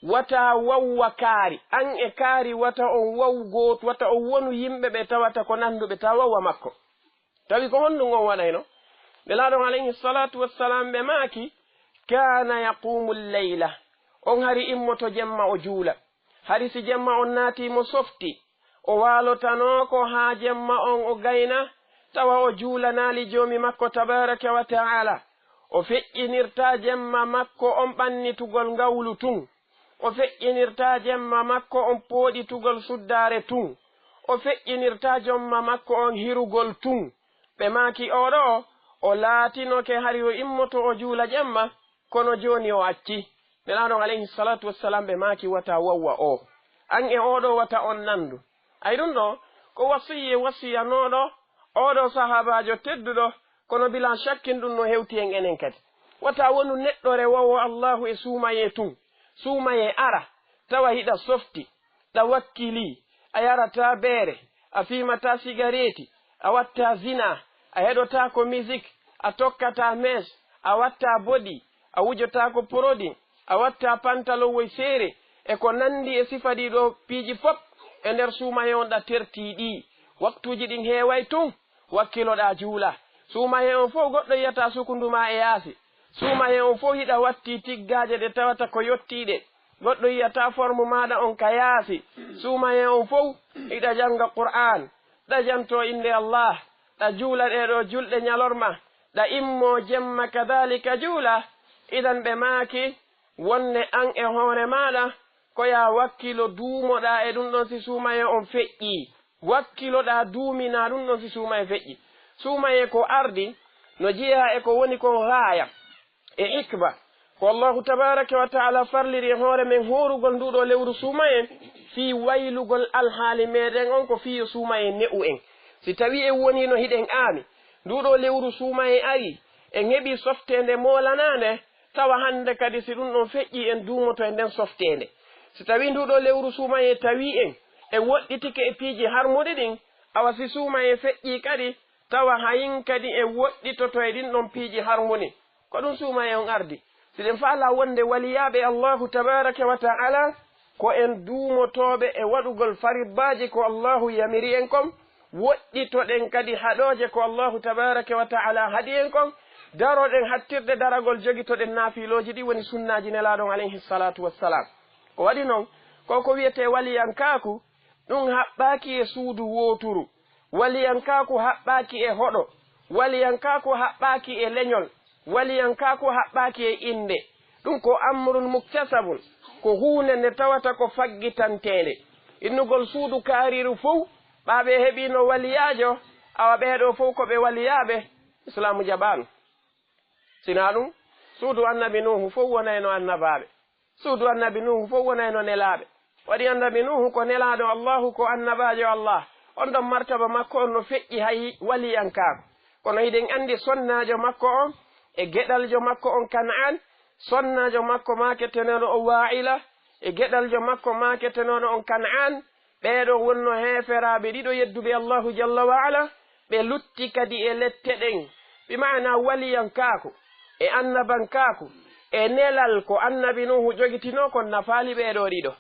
wata wawwa kaari an e kaari wata on wawgoot wata on wonu yimɓe ɓe tawata ko nanduɓe ta wawwa makko tawi ko honɗum on waɗayno nelaɗon alayhi salatu wassalam ɓe maaki kana yaqumu leyla on hari immoto jemma o juula hari si jemma on naatimo softi o waalotanoko ha jemma on o gayna tawa o juulanaali joomi makko tabaraka wa taala o feƴƴinirta jemma makko on ɓannitugol ngawlu tun o feƴƴinirta jemma makko on pooɗitugol suddaare tun o feƴƴinirta jomma makko on hirugol tun ɓe maaki oɗo o laatinoke hari o immoto o juula jemma kono joni o acci nelaɗon alayhi salatu wassalam ɓe maaki wata wawwa o an e oɗo wata on nandu ay ɗum ɗo ko wasiyanoɗo oɗo sahabajo tedduɗo kono bila shakkin ɗum no hewti en enen kadi wata wonu neɗɗore wawo allahu e suumaye tun suumaye ara tawa hiɗa softi ɗa wakkili a yarata beere a fimata sigareti a watta zina a heɗota ko musique a tokkata mes a watta bodi a wujota ko produit a watta pantalowoy seere e ko nandi e sifa ɗiɗo piiji fop e nder suumaye on ɗa tertiɗi waktuji ɗin heeway tun wakkiloɗa juula suumaye on fof goɗɗo yiyata sukunduma e yaasi suumaye on fof hiɗa watti tiggaje ɗe tawata ko yottiɗe goɗɗo yiyata forme maɗa on ka yaasi suumaye on fof hiɗa janga qur'an ɗa janto inde allah ɗa juula ɗeɗo julɗe ñalorma ɗa immo jemma kadalika juula idan ɓe maaki wonne an e hoore maɗa koya wakkilo duumoɗa e ɗum ɗon si suumaye on feƴƴi wakkiloɗa duumina ɗum ɗon si suumaye feƴƴi suumaye ko ardi no jeeya e ko woni ko gaaya e hikba ko allahu tabaraka wa taala farliri e hoore men horugol nduɗo lewru suumaye fi waylugol alhaali meɗen on ko fiyo suumaye ne'u en si tawi en woni no hiɗen aami nduɗo lewru suumaye ari en heɓi softende molanande tawa hande kadi si ɗum ɗon feƴƴi en duumoto e nden softende si tawi nduɗo lewru suumaye tawi en woɗɗitike e piiji harmuɗi ɗin awa si suumaye feƴƴi kadi tawa hayin kadi e woɗɗitoto e ɗin ɗon piiji harmuni ko ɗum suumaye on ardi siɗen faala wonde waliyaɓe allahu tabaraka wa taala ko en duumotoɓe e waɗugol fariddaji ko allahu yamiri en kon woɗɗitoɗen kadi haɗoje ko allahu tabaraka wa taala haɗi en kon daroɗen hattirde daragol jogitoɗen naafiloji ɗi woni sunnaji nelaɗon alayhi salatu wassalam ko waɗi noon koko wiyete waliyankaku ɗum haɓɓaki e suudu woturu waliyankaku haɓɓaki e hoɗo waliyankaku haɓɓaki e leñol waliyankaku haɓɓaki e inde ɗum ko amrun muktasabun ko hunde nde tawata ko faggitantede innugol suudu kaariru fof ɓaɓe heɓino waliyajo awa ɓeeɗo fof koɓe waliyaɓe islamu jaɓanu sina ɗum suudu annabi nuhu fof wonayno annabaɓe suudu annabi nuhu fof wonayno nelaɓe waɗi annabi nuhu ko nelaɗo allahu ko annabajo allah on ɗon martaba makko on no feƴƴi hay waliyankako kono hiɗen andi sonnajo makko on e geɗaljo makko on kan'an sonnajo makko maketenoɗo o wa'ila e geɗaljo makko maketenoɗo on kan'an ɓeɗo wonno heferaɓe ɗiɗo yedduɓe allahu jalla wa ala ɓe lutti kadi e lette ɗen bimana waliyankako e annabankako e nelal ko annabi nuhu jogitino kon nafaali ɓeɗo ɗiɗo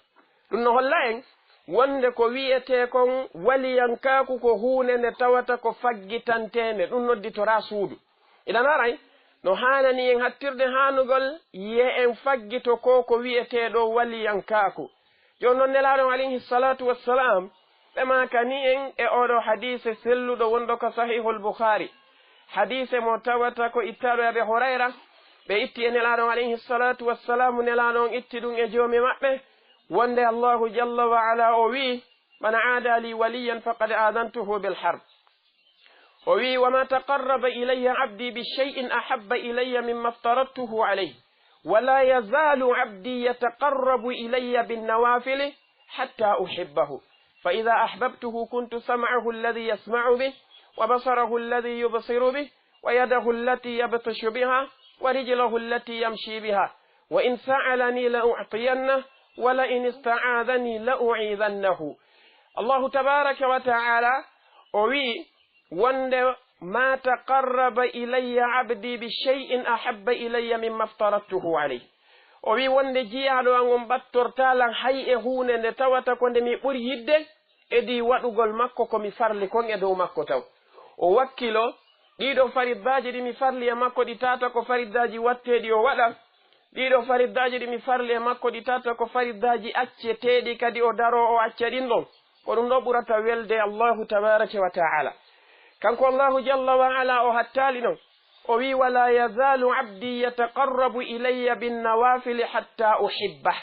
ɗum no holla en wonde ko wiyete kon waliyankaku ko hunde nde tawata ko faggitantende ɗum nodditora suudu iɗan aray no hanani en hattirde hanugol ye en faggito ko wiyeteɗo waliyankaku jonon nelaɗon alayhi salatu wassalam ɓe makani en e oɗo hadise selluɗo wonɗo ko sahihul bukhari hadise mo tawata ko ittaɗo Abi Hurayra ɓe itti e nelaɗon alayhi salatu wassalamu nelaɗon itti ɗum e joomi maɓɓe wonde Allahu jalla wa ala o wi man aada li waliyan faqad adantuhu bilharb o wi wama taqarraba ilayya abdi bishay'in ahabba ilayya mimma aftaradtuhu alayhi wala yazalu abdi yataqarrabu ilayya binnawafili hatta uhibbahu فإذا أحببته كنت سمعه الذي يسمع به وبصره الذي يبصر به ويده التي يبطش بها ورجله التي يمشي بها وإن سألني لأعطينه ولئن استعاذني لأعيذنه الله تبارك وتعالى أوي وند ما تقرب إلي عبدي بشيء أحب إلي مما افترضته عليه o wi wonde jiyaɗo an on battortalan hay e hunde nde tawata ko nde mi ɓuri yidde edi waɗugol makko komi farli kon e dow makko taw o wakkilo ɗiɗo fariddaji ɗi mi farli e makko ɗi tata ko fariddaji watteɗi o waɗa ɗiɗo fariddaji ɗi mi farli e makko ɗi tata ko fariddaji acceteɗi kadi o daro o acca ɗin ɗon ko ɗum ɗo ɓurata welde Allahu tabaraka wa ta'ala kanko Allahu jalla wa ala o hattali non o wi wala yazalu abdi yataqarrabu ilayya binnawafili hatta uhibbah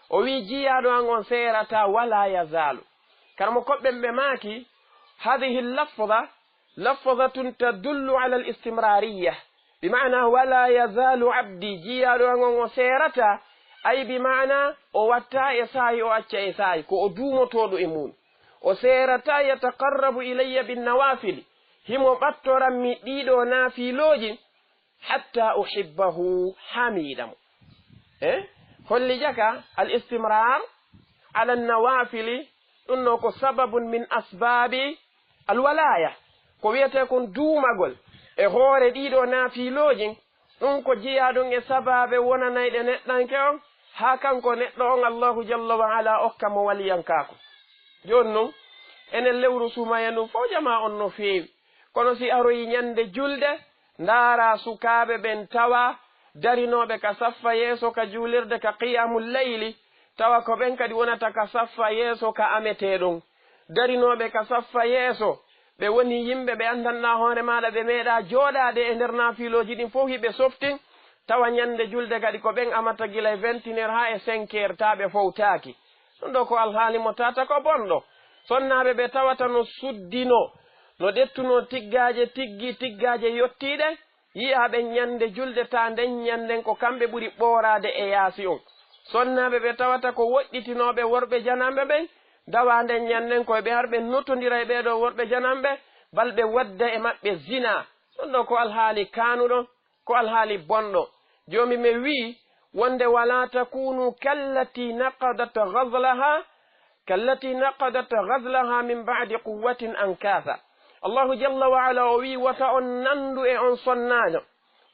o wi jiyaɗo an on serata wala yazalu karmo koɓɓen ɓe maaki hadihi lafdatun tadullu ala alistimrariya bimana wala yazalu abdi jiyaɗo an on o serata ay bimana o watta e saayi o acca e saayi ko o duumotoɗo e mum o serata yataqarrabu ilayya binnawafili himo ɓattoranmi ɗiɗo naafiloji hatta uhibbahu hamiɗamo holli jaka al istimrar ala nawafili ɗum no ko sababun min asbabi alwalaya ko wiyete kon duumagol e hoore ɗiɗo naafiloji ɗum ko jiyaɗum e sababe wonanayɗe neɗɗanke on ha kanko neɗɗo on Allahu jalla wa ala okka mo waliyankako joni noon enen lewru sumaya ndu fo jama on no feewi kono si aroyi ñande julde ndaara sukaaɓe ɓen tawa darinoɓe ka saffa yeeso ka juulirde ka qiyamul layli tawa ko ɓen kadi wonata ka saffa yeeso ka ameteɗon darinoɓe ka saffa yeeso ɓe woni yimɓe ɓe andanɗa hoore maɗa ɓe meeɗa jooɗade e nder naafiloji ɗin fof hiɓe softin tawa ñande julde kadi ko ɓen amata gila e 21 ha e 5 taɓe fowtaaki ɗum ɗo ko alhaali mo tata ko bonɗo sonnaɓe ɓe tawata no suddino no ɗettuno tiggaje yottiɗe yiyaɓe ñande julde ta nden ñanden ko kamɓe ɓuri ɓoorade e yaasi on sonnaɓe ɓe tawata ko woɗɗitinoɓe worɓe janamɓe ɓen dawa nden ñanden koye ɓe har ɓe nottodira e ɓeɗo worɓe janamɓe balɓe wadda e maɓɓe zina ɗum ɗo ko alhaali kanuɗo ko alhaali bonɗo jomi mi wi wonde wala takunu kallati naqadat ghazlaha min ba'di quwwatin ankatha Allahu jalla wa ala o wi wata on nandu e on sonnajo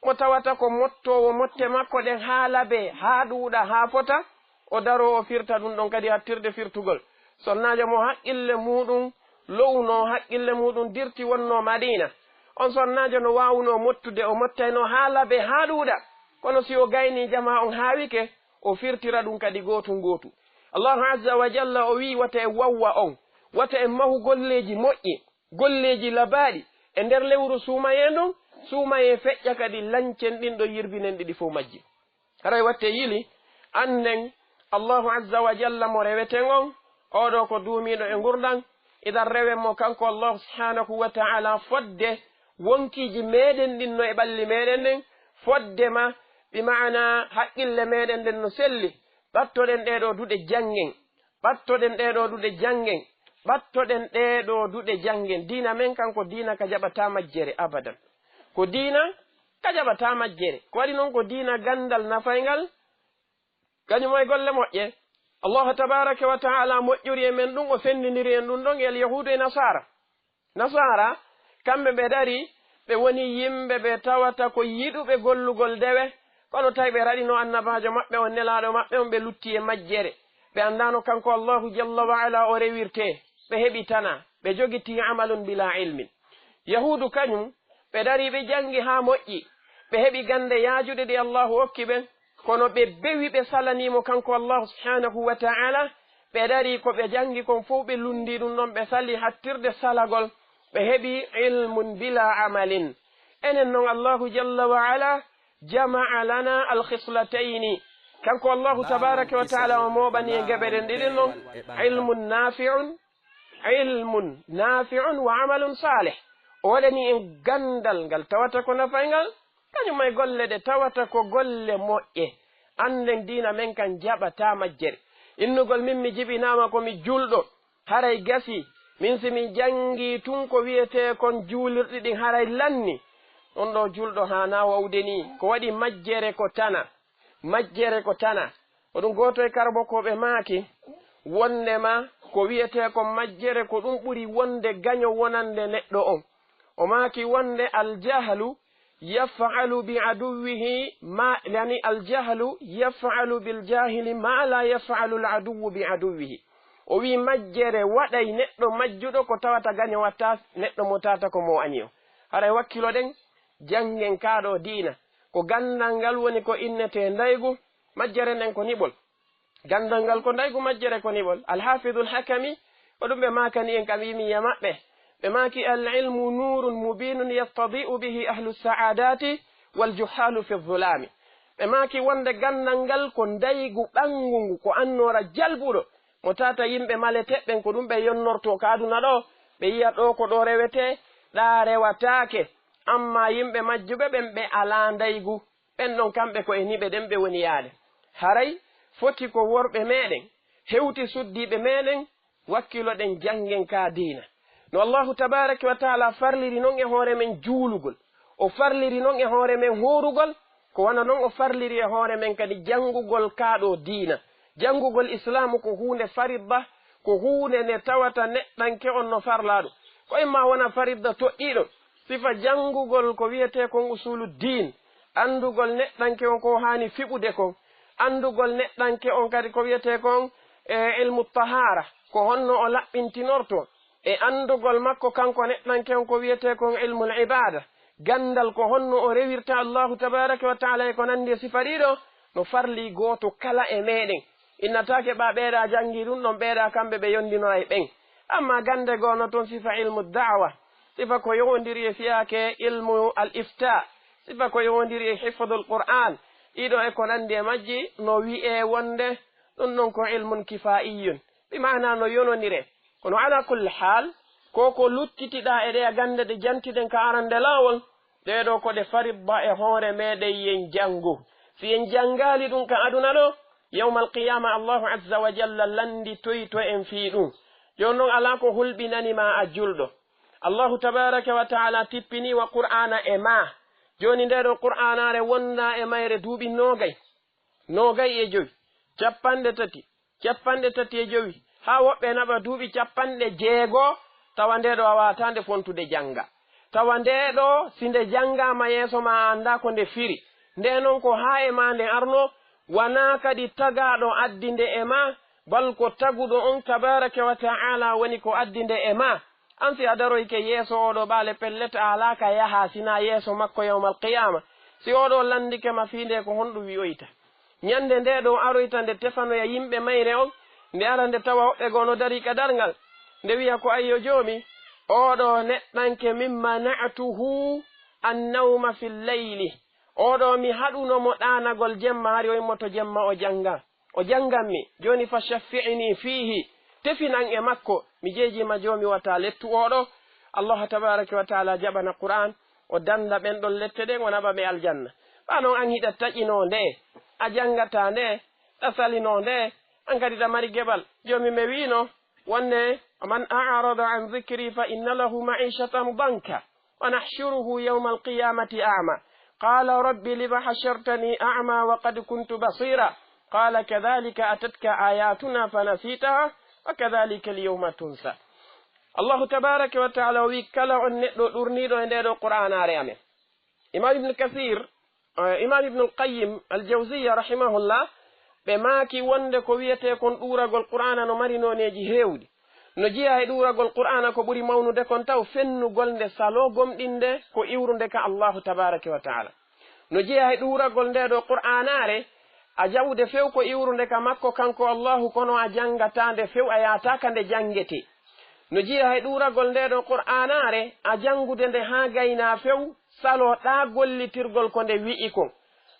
mo tawata ko mottowo motte makko ɗen ha laabe ha ɗuuɗa ha fota o daro o firta ɗum ɗon kadi hattirde firtugol sonnajo mo haqqille muɗum lowno haqqille muɗum dirti wonno Madina on sonnajo no wawno mottude o mottayno ha laabe ha ɗuuɗa kono si o gayni jama on hawike o firtira ɗum kadi gotu gotu Allahu azza wa jalla o wi wata e wawwa on wata e mahu golleji moƴƴi golleji labaɗi e nder lewru suumaye ndon suumaye feƴƴa kadi lancen ɗin ɗo yirbinen ɗiɗi fof majji haray watte yili annen Allahu azza wa jalla mo reweten on oɗo ko duumiɗo e gurdan idan rewen mo kanko Allah subhanahu wa ta'ala fodde wonkiji meɗen ɗin no e ɓalli meɗen ɗen fodde ma bi maana haqqille meɗen nden no selli ɓattoɗen ɗeɗo duɗe jangen ɓattoɗen ɗeɗo duɗe jangen ɓattoɗen ɗeɗo duɗe jangen dina men kanko dina ka jaɓata majjere abadan ko dina ka jaɓata majjere ko waɗi noon ko dina gandal nafaygal kañum e golle moƴƴe Allah tabaraka wa ta'ala moƴƴuri e men ɗum o fendidiri en ɗum ɗon el yahudu e nasara kamɓe ɓe dari ɓe woni yimɓe ɓe tawata ko yiɗuɓe gollugol dewe kono tawi ɓe raɗino annabajo maɓɓe on nelaɗo maɓɓe on ɓe lutti e majjere ɓe andano kanko Allahu jalla wa ala o rewirte ɓe heɓi tana ɓe jogiti amalun bila ilmin yahudu kañum ɓe dari ɓe jangi ha moƴƴi ɓe heɓi gande yaajude ɗe Allahu hokki ɓen kono ɓe bewi ɓe salanimo kanko Allahu subhanahu wa ta'ala ɓe dari ko ɓe jangi kon fof ɓe lundi ɗum ɗon ɓe sali hattirde salagol ɓe heɓi ilmun bila amalin. enen noon allahu jalla wa ala jama'a lana alkhislatayni kanko allahu tabaraka wa taala o moɓani e geɓeɗen ɗiɗin noon ilmun nafi'un wa amalun salih. o waɗani en gandal ngal tawata ko nafaygal kañum may golle ɗe tawata ko golle moƴƴe. anden dina men kan jaɓata majjere. innugol min mi jibinama komi julɗo haray gasi min simi jangi tun ko wiyete kon juulirɗi ɗin haray lanni on ɗo julɗo hana wawde ni ko waɗi majjere ko tana ko ɗum goto e karbokoɓe maaki wondema ko wiyete ko majjere ko ɗum ɓuri wonde gaño wonande neɗɗo on. o maaki wonde aljahlu yaf'alu bi aduwihi ma yani aljahlu yaf'alu bil jahili ma la yaf'alu al aduwu bi aduwihi. o wi majjere waɗay neɗɗo majjuɗo ko tawata gaño watta neɗɗo mo tata ko mo ani o. haray wakkilo ɗen jangen kaɗo diina ko gandal ngal woni ko innete ndaygu majjere nden ko niɓol. gandal ngal ko ndaygu majjere ko niɓol. alhafidul hakami o ɗum ɓe makani en kam wimiya maɓɓe ɓe maki alilmu nurun mubinun yattadi'u bihi ahlu saadati waljuhalu fi dhulami. ɓe maki wonde gandal ngal ko ndaygu ɓangungu ko annora jalbuɗo mo tata yimɓe male teɓɓen ko ɗum ɓe yonnorto ka aduna ɗo ɓe yiya ɗo ko ɗo rewete ɗa rewatake amma yimɓe majjuɓe ɓen ɓe ala ndaygu ɓen ɗon kamɓe ko e niɓe ɗen ɓe woni yaade. haray foti ko worɓe meɗen hewti suddiɓe meɗen wakkilo ɗen jangen ka diina no allahu tabaraka wa taala farliri noon e hoore men juulugol o farliri noon e hoore men horugol ko wana noon o farliri e hoore men kadi jangugol kaɗo diina. jangugol islamu ko hunde faridda ko hunde nde tawata neɗɗanke on no farlaɗo ko imma wona faridda toɗɗiɗo sifa jangugol ko wiyete kon usulu din andugol neɗɗanke on ko hani fiɓude kon andugol neɗɗanke on kadi ko wiyete kon ilmu tahara ko honno o laɓɓintinorto e andugol makko kanko neɗɗanke on ko wiyete kon ilmul ibada gandal ko honno o rewirta allahu tabaraka wa taala e ko nandi e sifa ɗiɗo no farli goto kala e meɗen. innatake ɓa ɓeeɗa jangi ɗum ɗon ɓeeɗa kamɓe ɓe yondinora e ɓen amma gande gono toon sifa ilmu dawa sifa ko yowdiri e fiyake ilmu al ifta sifa ko yowdiri e hifdul qur'an ɗiɗo e ko nandi e majji no wi'e wonde ɗum ɗon ko ilmun kifaiyun ɓi mana no yononire. kono ala kulli hal ko luttitiɗa e ɗe gande ɗe jantiɗen ka arande lawol ɗeɗo ko ɗe faridda e hoore meɗen yen jangu. si en jangali ɗum ka aduna ɗo yawmal qiyama allahu azza wa jalla landi toyi to en fii ɗum. joni noon ala ko hulɓinanima a julɗo. allahu tabaraka wa taala tippini wa qur'ana e ma joni ndeɗo qur'anare wonna e mayre duuɓi nogay e joyi capanɗe tati e joyi ha woɓɓe naɓa duuɓi 60 tawa ndeɗo a watande fontude janga tawa ndeɗo si nde jangama yeeso ma anda ko nde firi nde noon ko ha e ma nde arno wana kadi tagaɗo addinde e ma bal ko taguɗo on tabaraka wa ta'ala woni ko addinde e ma. an si a daroyke yeeso oɗo ɓaale pellete ala ka yaha sina yeeso makko yawmal qiyama si oɗo landike ma fiinde ko honɗum wiyoyta ñande ndeɗo aroyta nde tefanoya yimɓe mayre on nde ara nde tawa hoɓɓe gono dari ka dargal nde wiya ko ayyo joomi oɗo neɗɗanke mimma na'tuhu annawma fil layli oɗo mi haɗunomo ɗanagol jemma hari oymo to jemma o janganmi joni fa shaffi'ini fihi tefinan e makko mi jeejima joomi wata lettu oɗo. allah tabaraka wa taala jaɓana qur'an o danda ɓen ɗon lette ɗen o naɓa ɓe aljanna. ɓa noon an hiɗa taƴino nde a jangata nde ɗa salino nde an kadi ɗa mari geɓal. joomi mi wino wonne man a'rada an dhikri fa inna lahu ma'ishatan danka wa nahshuruhu yawma alqiyamati a'ma qala rabbi lima hashartani a'ma wa qad kuntu basira qala kadhalika atatka ayatuna fanasitaha wa kadhalika alyawma tunsa. allahu tabaraka wa taala wi kala on neɗɗo ɗurniɗo e ndeɗo qur'anare amen. imam ibnu kathir imam ibnu alqayyim aljawziya rahimahullah ɓe maaki wonde ko wiyete kon ɗuragol qur'ana no mari noneji hewɗi. no jiya e ɗuragol qur'ana ko ɓuri mawnude kon taw fennugol nde salo gomɗinde ko iwrude ka allahu tabaraka wa taala. no jiya e ɗuragol ndeɗo qur'anare a jawde few ko iwrude ka makko kanko Allahu kono a jangata nde few a yataka nde jangete no jiya e ɗuragol nde ɗo qur'anare a jangude nde ha gayna few saloɗa gollitirgol ko nde wi'i ko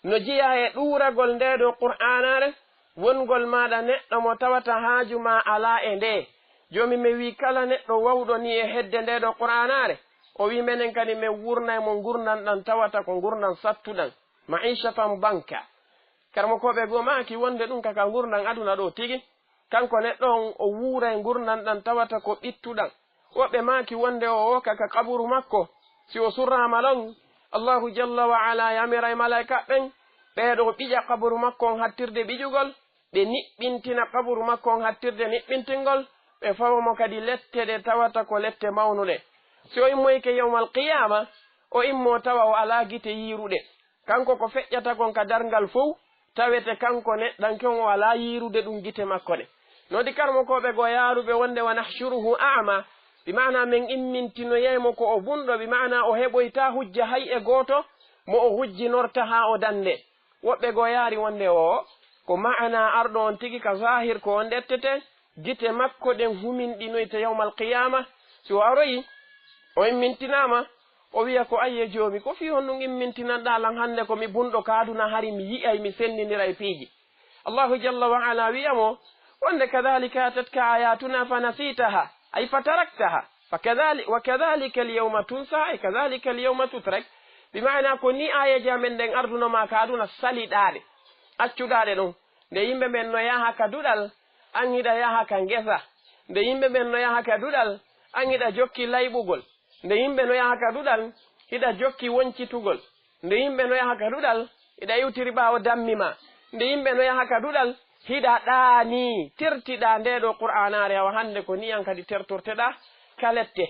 no jiya e ɗuragol nde ɗo qur'anare wongol maɗa neɗɗo mo tawata haaju ma ala e nde jomi mi wi kala neɗɗo wawɗo ni e hedde nde ɗo qur'anare o wi menen kadi min wurnay mo gurnan ɗan tawata ko gurnan sattuɗan maishatan banka karmo koɓe go maki wonde ɗum kaka gurnan aduna ɗo tigi kanko neɗɗo on o wuuray gurnan ɗan tawata ko ɓittuɗan woɓɓe maki wonde o kaka kaburu makko si o surrama lon Allahu jalla wa ala yamira e malaika ɓen ɓeɗo ɓiƴa kaburu makko on hattirde ɓiƴugol ɓe niɓɓintina kaburu makko on hattirde niɓɓintingol ɓe fawmo kadi lette ɗe tawata ko lette mawnuɗe si o immoyke yawmal qiyama o immo tawa o ala gite yiruɗe kanko ko feƴƴata kon ka dargal fof tawete kanko neɗɗankon o ala yirude ɗum gite makko ɗe nodi karmo koɓe go yaruɓe wonde wa nahshuruhu a'ma bimana min immintinoyemo ko o bunɗo bimana o heɓoyta hujja hay e goto mo o hujjinorta ha o dande woɓɓe go yaari wonde o ko ma'ana arɗo on tigi ka zahir ko on ɗettete gite makko ɗen huminɗinoyta yawmal qiyama si o aroyi o immintinama o wiya ko ayye joomi ko fi hon ɗum immintinanɗa lan hande komi bunɗo kaduna hari mi yi'ay mi sendinira e piiji Allahu jalla wa ala wiyamo wonde kadhalika atatka ayatuna fanasitaha ay fataraktaha wa kadhalika alyawma tunsa ay kadhalika alyawma tutrak bima'ana ko ni ayaji amen ɗen ardunoma kaduna saliɗaɗe accuɗaɗe ɗon nde yimɓe men no yaha ka duɗal an hiɗa yaha ka ngesa nde yimɓe men no yaha ka duɗal an hiɗa jokki layɓugol nde yimɓe no yaha ka duɗal hiɗa jokki woncitugol nde yimɓe no yaha ka duɗal hiɗa iwtiri ɓawo dammima nde yimɓe no yaha ka duɗal hiɗa ɗaani tertiɗa nde ɗo qur'anare awa hande ko niyan kadi tertorteɗa kalette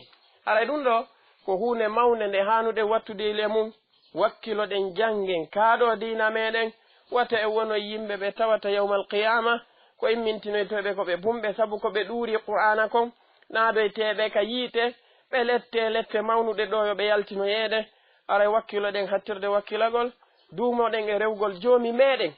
aray ɗum ɗo ko hunde mawne nde hanude wattude le mum wakkiloɗen jangen kaaɗo dina meɗen wata e wono yimɓe ɓe tawata yawmal qiyama ko immintinoytoɓe ko ɓe bumɓe saabu ko ɓe ɗuuri qur'ana kon naadoyteɓe ka yiite ɓe lette mawnuɗe ɗo yo ɓe yaltinoyeede aray wakkiloɗen hattirde wakkilagol duumoɗen e rewgol joomi meɗen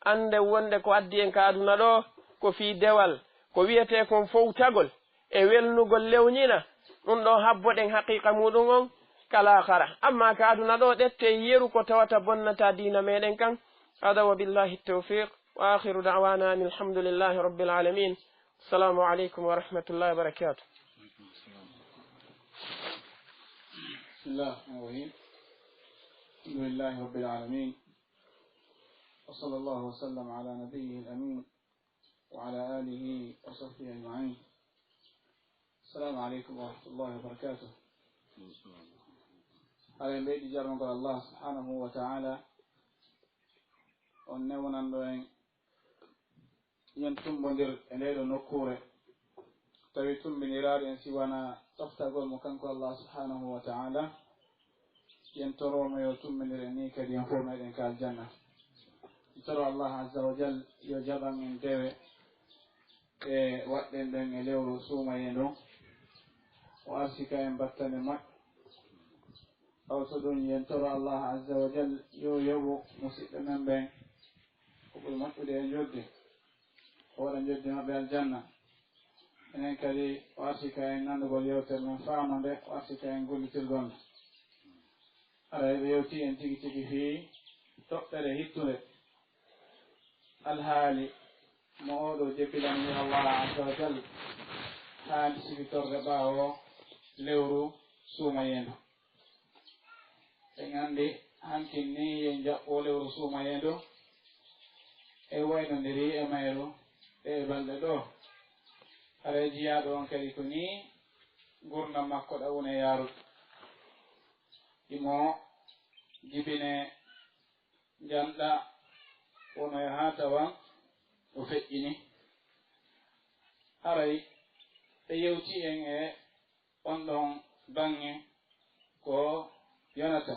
ande wonde ko addi en ka aduna ɗo ko fii dewal ko wiyete kon fowtagol e welnugol lewñina ɗum ɗo habboɗen haqiqa muɗum on kala hara amma ka aduna ɗo ɗette yeru ko tawata bonnata dina meɗen kan hada wa billahi tawfiq wa akhiru da'wana an alhamdulillahi rabbil alamin assalamu aleykum wa rahmatullahi wa barakatuh. بسم الله الرحمن الرحيم الحمد لله رب العالمين وصلى الله وسلم على نبيه الأمين وعلى آله وصحبه أجمعين. السلام عليكم ورحمة الله وبركاته. على بيت جرم الله سبحانه وتعالى ونونا نوين ينتم بندر إليه نكورة تويتم من إرادة سوانا تفتقوا مكانك الله سبحانه وتعالى ينتروا ما يتم من الرنيك لينفوم إليك الجنة ترى الله عز وجل يجب من ديوه وقت لن يليو رسوم ينو وأرسك ينبتن مك أو تدون ينترى الله عز وجل يو مسيط من بين وقل مكو دي ينجد ولن جد مبيا الجنة إنك لي وأرسك ينندقل يوتر من فعنا ده وأرسك ينقل تلقون أرى يوتي ينتيك تيكي فيه تقتل هيتو الهالي موضوع جبلني الله عز وجل حال سبيتور غباو لورو سوماينو engandi hankini yenja ole rusuma yendo e wayno ndiri e mayro e balde do are jiya do on kadi ko ni gurna makko da wona yaru imo jibine janda wono e hatawa o feƴƴini haray ɓe yewti en e on ɗon bange ko yonata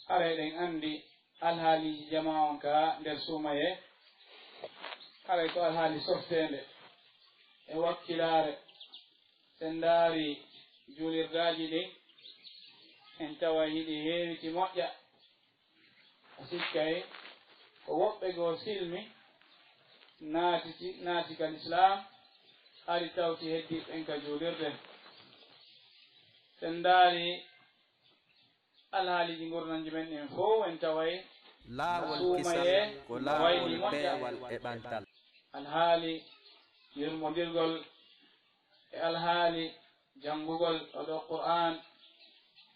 haray ɗen andi alhaaliji jama on ka nder suumaye haray ko alhaali softende e wakkilare sen ndaari juulirdaji ɗin en tawa hiɗi heewiti moƴƴa a sikkay ko woɓɓe goo silmi naati ka l'islam ari tawti heddiɓen ka juulirde sen ndaari alhaaliji gurnanji men ɗin fof en taway laawol kisal ko laawol peewal e ɓantal alhaali yurmodirgol e alhaali janngugol oɗo qur'an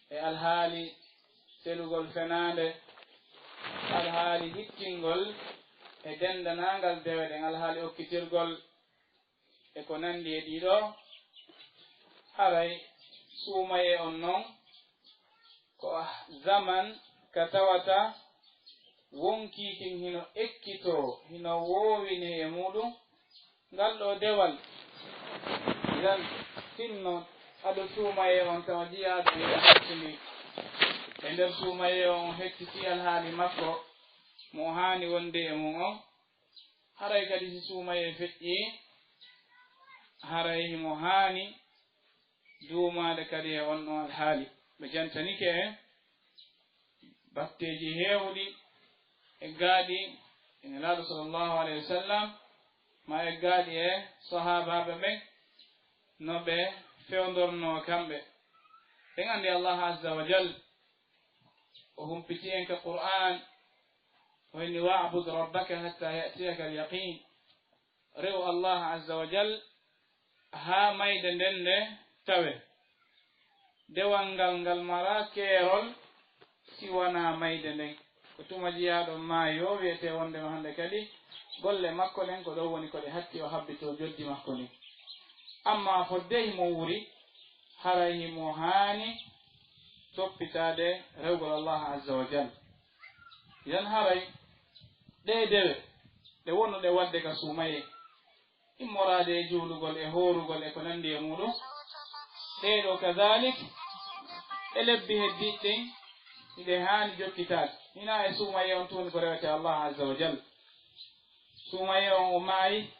e alhaali selugol fenaande alhaali hittingol e dendanangal dewe ɗen alhaali okkitirgol e ko nandi e ɗiɗo haray suumaye on noon ko zaman ka tawata wonkiikin hino ekkitoo hino woowine e muɗum ngal ɗo dewal idan finno aɗo suumaye on tawa jiyaaɗo ɓe hattini e nder suumaye on hettiti alhaali makko mo haani wonde e mum on haray kadi si suumaye feƴƴi haray himo haani duumaade kadi e on ɗon alhaali ɓe jantanike en batteji heewɗi e gaaɗi e nelaaɗo sallllahu alayhi wa sallam ma e gaaɗi e sahabaɓe ɓen no ɓe fewndorno kamɓe ɓen anndi allah azza wa jal o humpiti en ka qur'an o inni wa'bud rabbaka hatta ya'tiyaka alyaqin rew allah azza wa jal haa mayde nden nde tawe dewal ngal mara keerol si wona mayde nden ko tuma jiyaaɗo maayo wiyete wondema hannde kadi golle makko ɗen ko ɗo woni ko ɗe hatti o habbito joddi makko ni amma fodde himo wuri haray himo haani toppitaade rewgol allah azza wa jal idan haray ɗe dewe ɗe wonno ɗe wadde ka suumaye immoraade e juulugol e hoorugol e ko nandi e muɗum ɗeɗo kadalik e lebbi heddiɗɗen iɗe haani jokkitaade hina e suumaye on tuni ko rewete allah azza wa jal suumaye on o maayi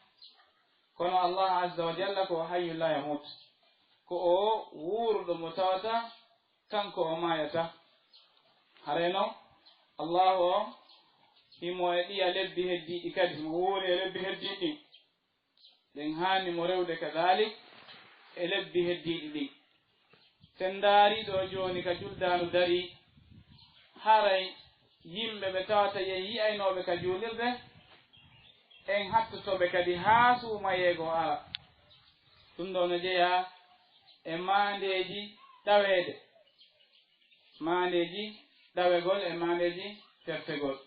kono allah azza wa jalla ko hayyu la yamut ko o wuuruɗo mo tawata kanko o maayata haray noon allahu o himo e ɗiya lebbi heddiɗi kadi mo wuuri e lebbi heddiɗi ɗen haani mo rewde kadalik e lebbi heddiɗi ɗin sen ndaari ɗo jooni ka juldaanu dari haray yimɓe ɓe tawata yen yi'aynooɓe ka juulirde en hattotoɓe kadi haa suumayeego ara ɗum ɗo no jeyaa e maandeeji ɗaweede maandeeji ɗawegol e maandeeji tertegol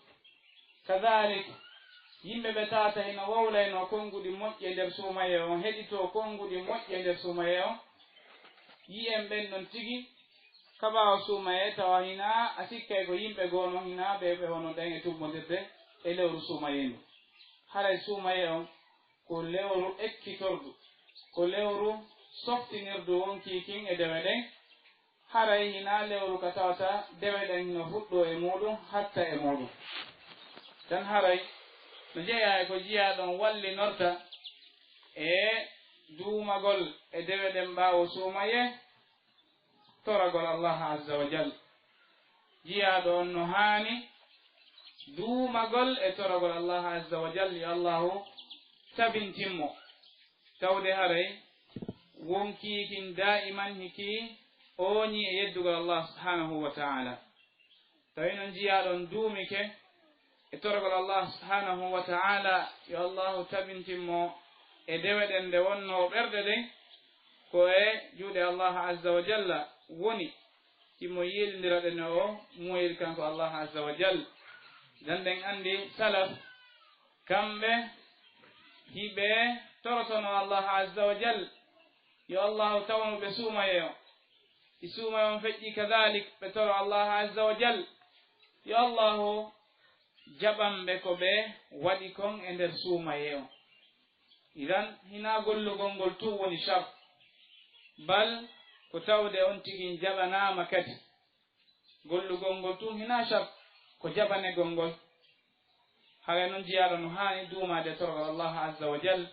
kadalik yimɓe ɓe tawata hino wowlayno konnguɗi moƴƴe nder suumaye on heɗitoo konnguɗi moƴƴe nder suumaye on yi'en ɓen ɗon tigi kaɓaawo suumaye tawa hina a sikkay ko yimɓe goono hina ɓe wono ɗen e tummodirde e lewru suumaye ndu haray suumaye on ko lewru ekkitordu ko lewru softinirdu wonkiikin e dewe ɗen haray hina lewru ka tawata dewe ɗen hino fuɗɗo e muɗum hatta e muɗum tan haray no jeeya e ko jiya ɗon wallinorta e duumagol e dewe ɗen ɓaawo suumaye toragol allah azza wa jal jiyaaɗo on no haani duumagol e toragol allah azza wa jal yo allahu tabintinmo tawde haray wonkiikin daiman hiki ooñi e yeddugol allah subhanahu wa ta'ala tawi noon jiyaaɗon duumike e torgol allah subhanahu wa ta'ala yo allahu tabintinmo e dewe ɗen nde wonno ɓerɗe ɗen ko e juuɗe allah azza wa jalla woni himo yildira ɗe no o moyiri kanko allah azza wa jalla dan ɗen anndi salaf kamɓe hiɓe torotono allah azza wa jalla yo allahu tawnu ɓe suumaye o i suumaye on feƴƴi kadalik ɓe toro allah azza wa jalla yo allahu jaɓanɓe ko ɓe waɗi kon e nder suumaye o idan hina gollugol ngol tu woni shart bal ko tawde on tigi jaɓanama kadi gollugol ngol tu hina shart ko jaɓanegol ngol haray noon jiyaɗo no hani duumade torgol allah azza wa jal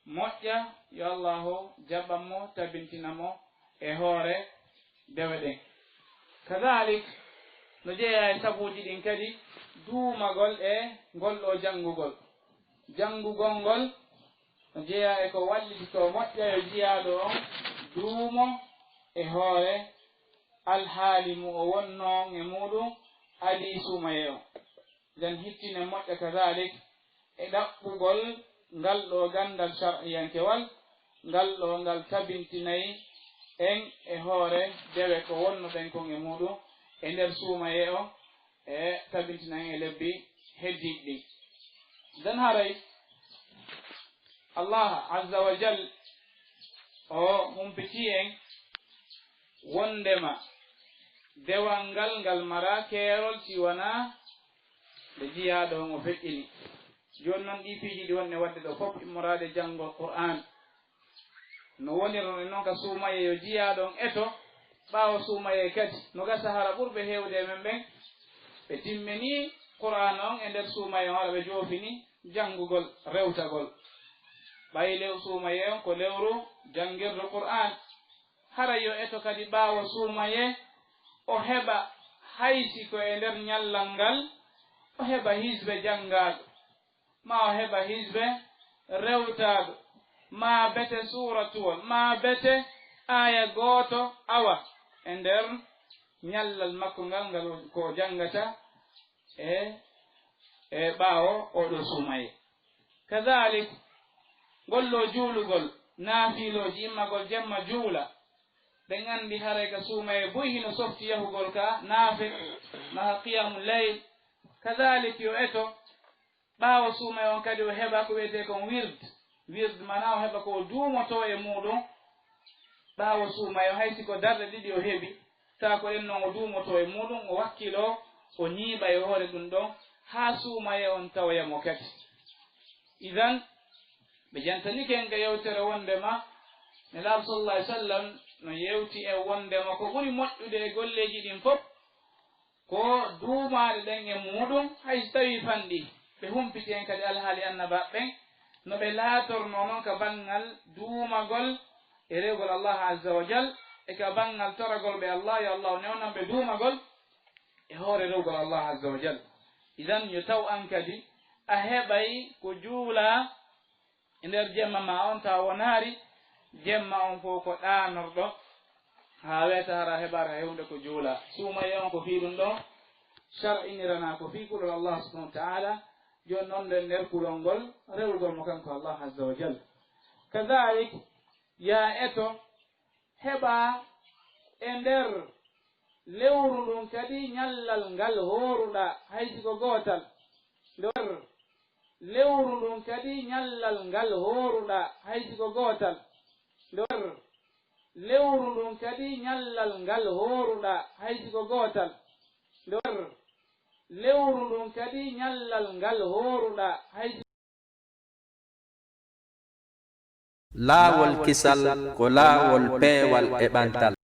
moƴƴa yo allahu jaɓanmo tabintinamo e hoore dewe ɗen kadalik no jeeya e sabuji ɗin kadi duumagol e ngol ɗo janngugol. Janngugol ngol no jeeya e ko wallitito moƴƴa yo jiyaaɗo on duumo e hoore alhaali mu o wonnoon e muɗum adii suumaye o. nden hittine moƴƴa kadalik e ɗaɓɓugol ngal ɗo gandal shar'iyankewal ngal ɗo ngal tabintinayi en e hoore dewe ko wonno ɓen kon e muɗum e nder suumaye o e tabintinayi e lebbi heddiiɗi ɗi. nden haray Allah azza wa jal o humpiti en wondema dewal ngal ngal mara keerol si wona nde jiyaaɗo on o feƴƴini. jooni noon ɗi piiji ɗi wonne wadde ɗo fof immorade janngol Qur'an no wonirno noon ka suumaye yo jiyaaɗo on eto ɓaawo suumaye kadi no ga sahara ɓurɓe heewde men ɓen ɓe timmini Qur'an on e nder suumaye on haɗa ɓe joofini janngugol rewtagol. ɓayi lew suumaye on ko lewru janngirde Qur'an. hara yo eto kadi ɓaawo suumaye o heɓa haysi ko e nder ñallal ngal o heɓa hisbe janngaaɗo ma o heɓa hisbe rewtaaɗo ma bete suuratuwol ma bete aya gooto awa e nder ñallal makko ngal ngal ko janngata e ɓaawo oɗo suumaye. kadalik gollo juulugol naafiilooji immagol jemma juula ɓen anndi haray ka suumaye boy hino softi yahugol ka naafe maha qiyamu leyl. kadalik yo eto ɓaawo suumaye on kadi o heɓa ko wiyete kon wird mana o heɓa ko duumoto e muɗum ɓaawo suumaye o haysi ko darɗe ɗiɗi o heɓi tawa ko ɗen noon o duumoto e muɗum o wakkilo o ñiiɓa e hoore ɗum ɗon haa suumaye on tawoyamo kadi. idan ɓe jantanike en ka yewtere wondema nelaaɓo sallallahu alih w sallam no yewti e wondema ko ɓuri moƴƴude e golleji ɗin fof ko duumaɗe ɗen e muɗum hayso tawi fanɗi ɓe humpiti en kadi alhaali annabaɓɓen no ɓe laatorno noon ka banngal duumagol e rewgol Allah azza wa jal e ka banngal toragol ɓe Allah yo Allah o newnan ɓe duumagol e hoore rewgol Allah azza wa jal. idan yo taw an kadi a heɓay ko juula e nder jemma ma on tawa wonaari jemma on fof ko ɗaanorɗo haa weeta hara heɓara hewnde ko juula. suumaye on ko fii ɗum ɗon shar'inirana ko fii kulol Allah subhanahu wa ta'ala jooni noon nden nder kulol ngol rewugol mo kanko Allah azza wa jal. kadalik ya eto heɓa e nder lewru ɗum kadi ñallal ngal hooruɗa haysi ko gootal nder lewru ɗum kadi ñallal ngal hooruɗa haysi ko gootal nder lewru ɗum kadi ñallal ngal hooruɗa haysi ko gootal nder lewru ɗum kadi ñallal ngal hooruɗa haysi. laawol kisal ko laawol peewal e ɓantal.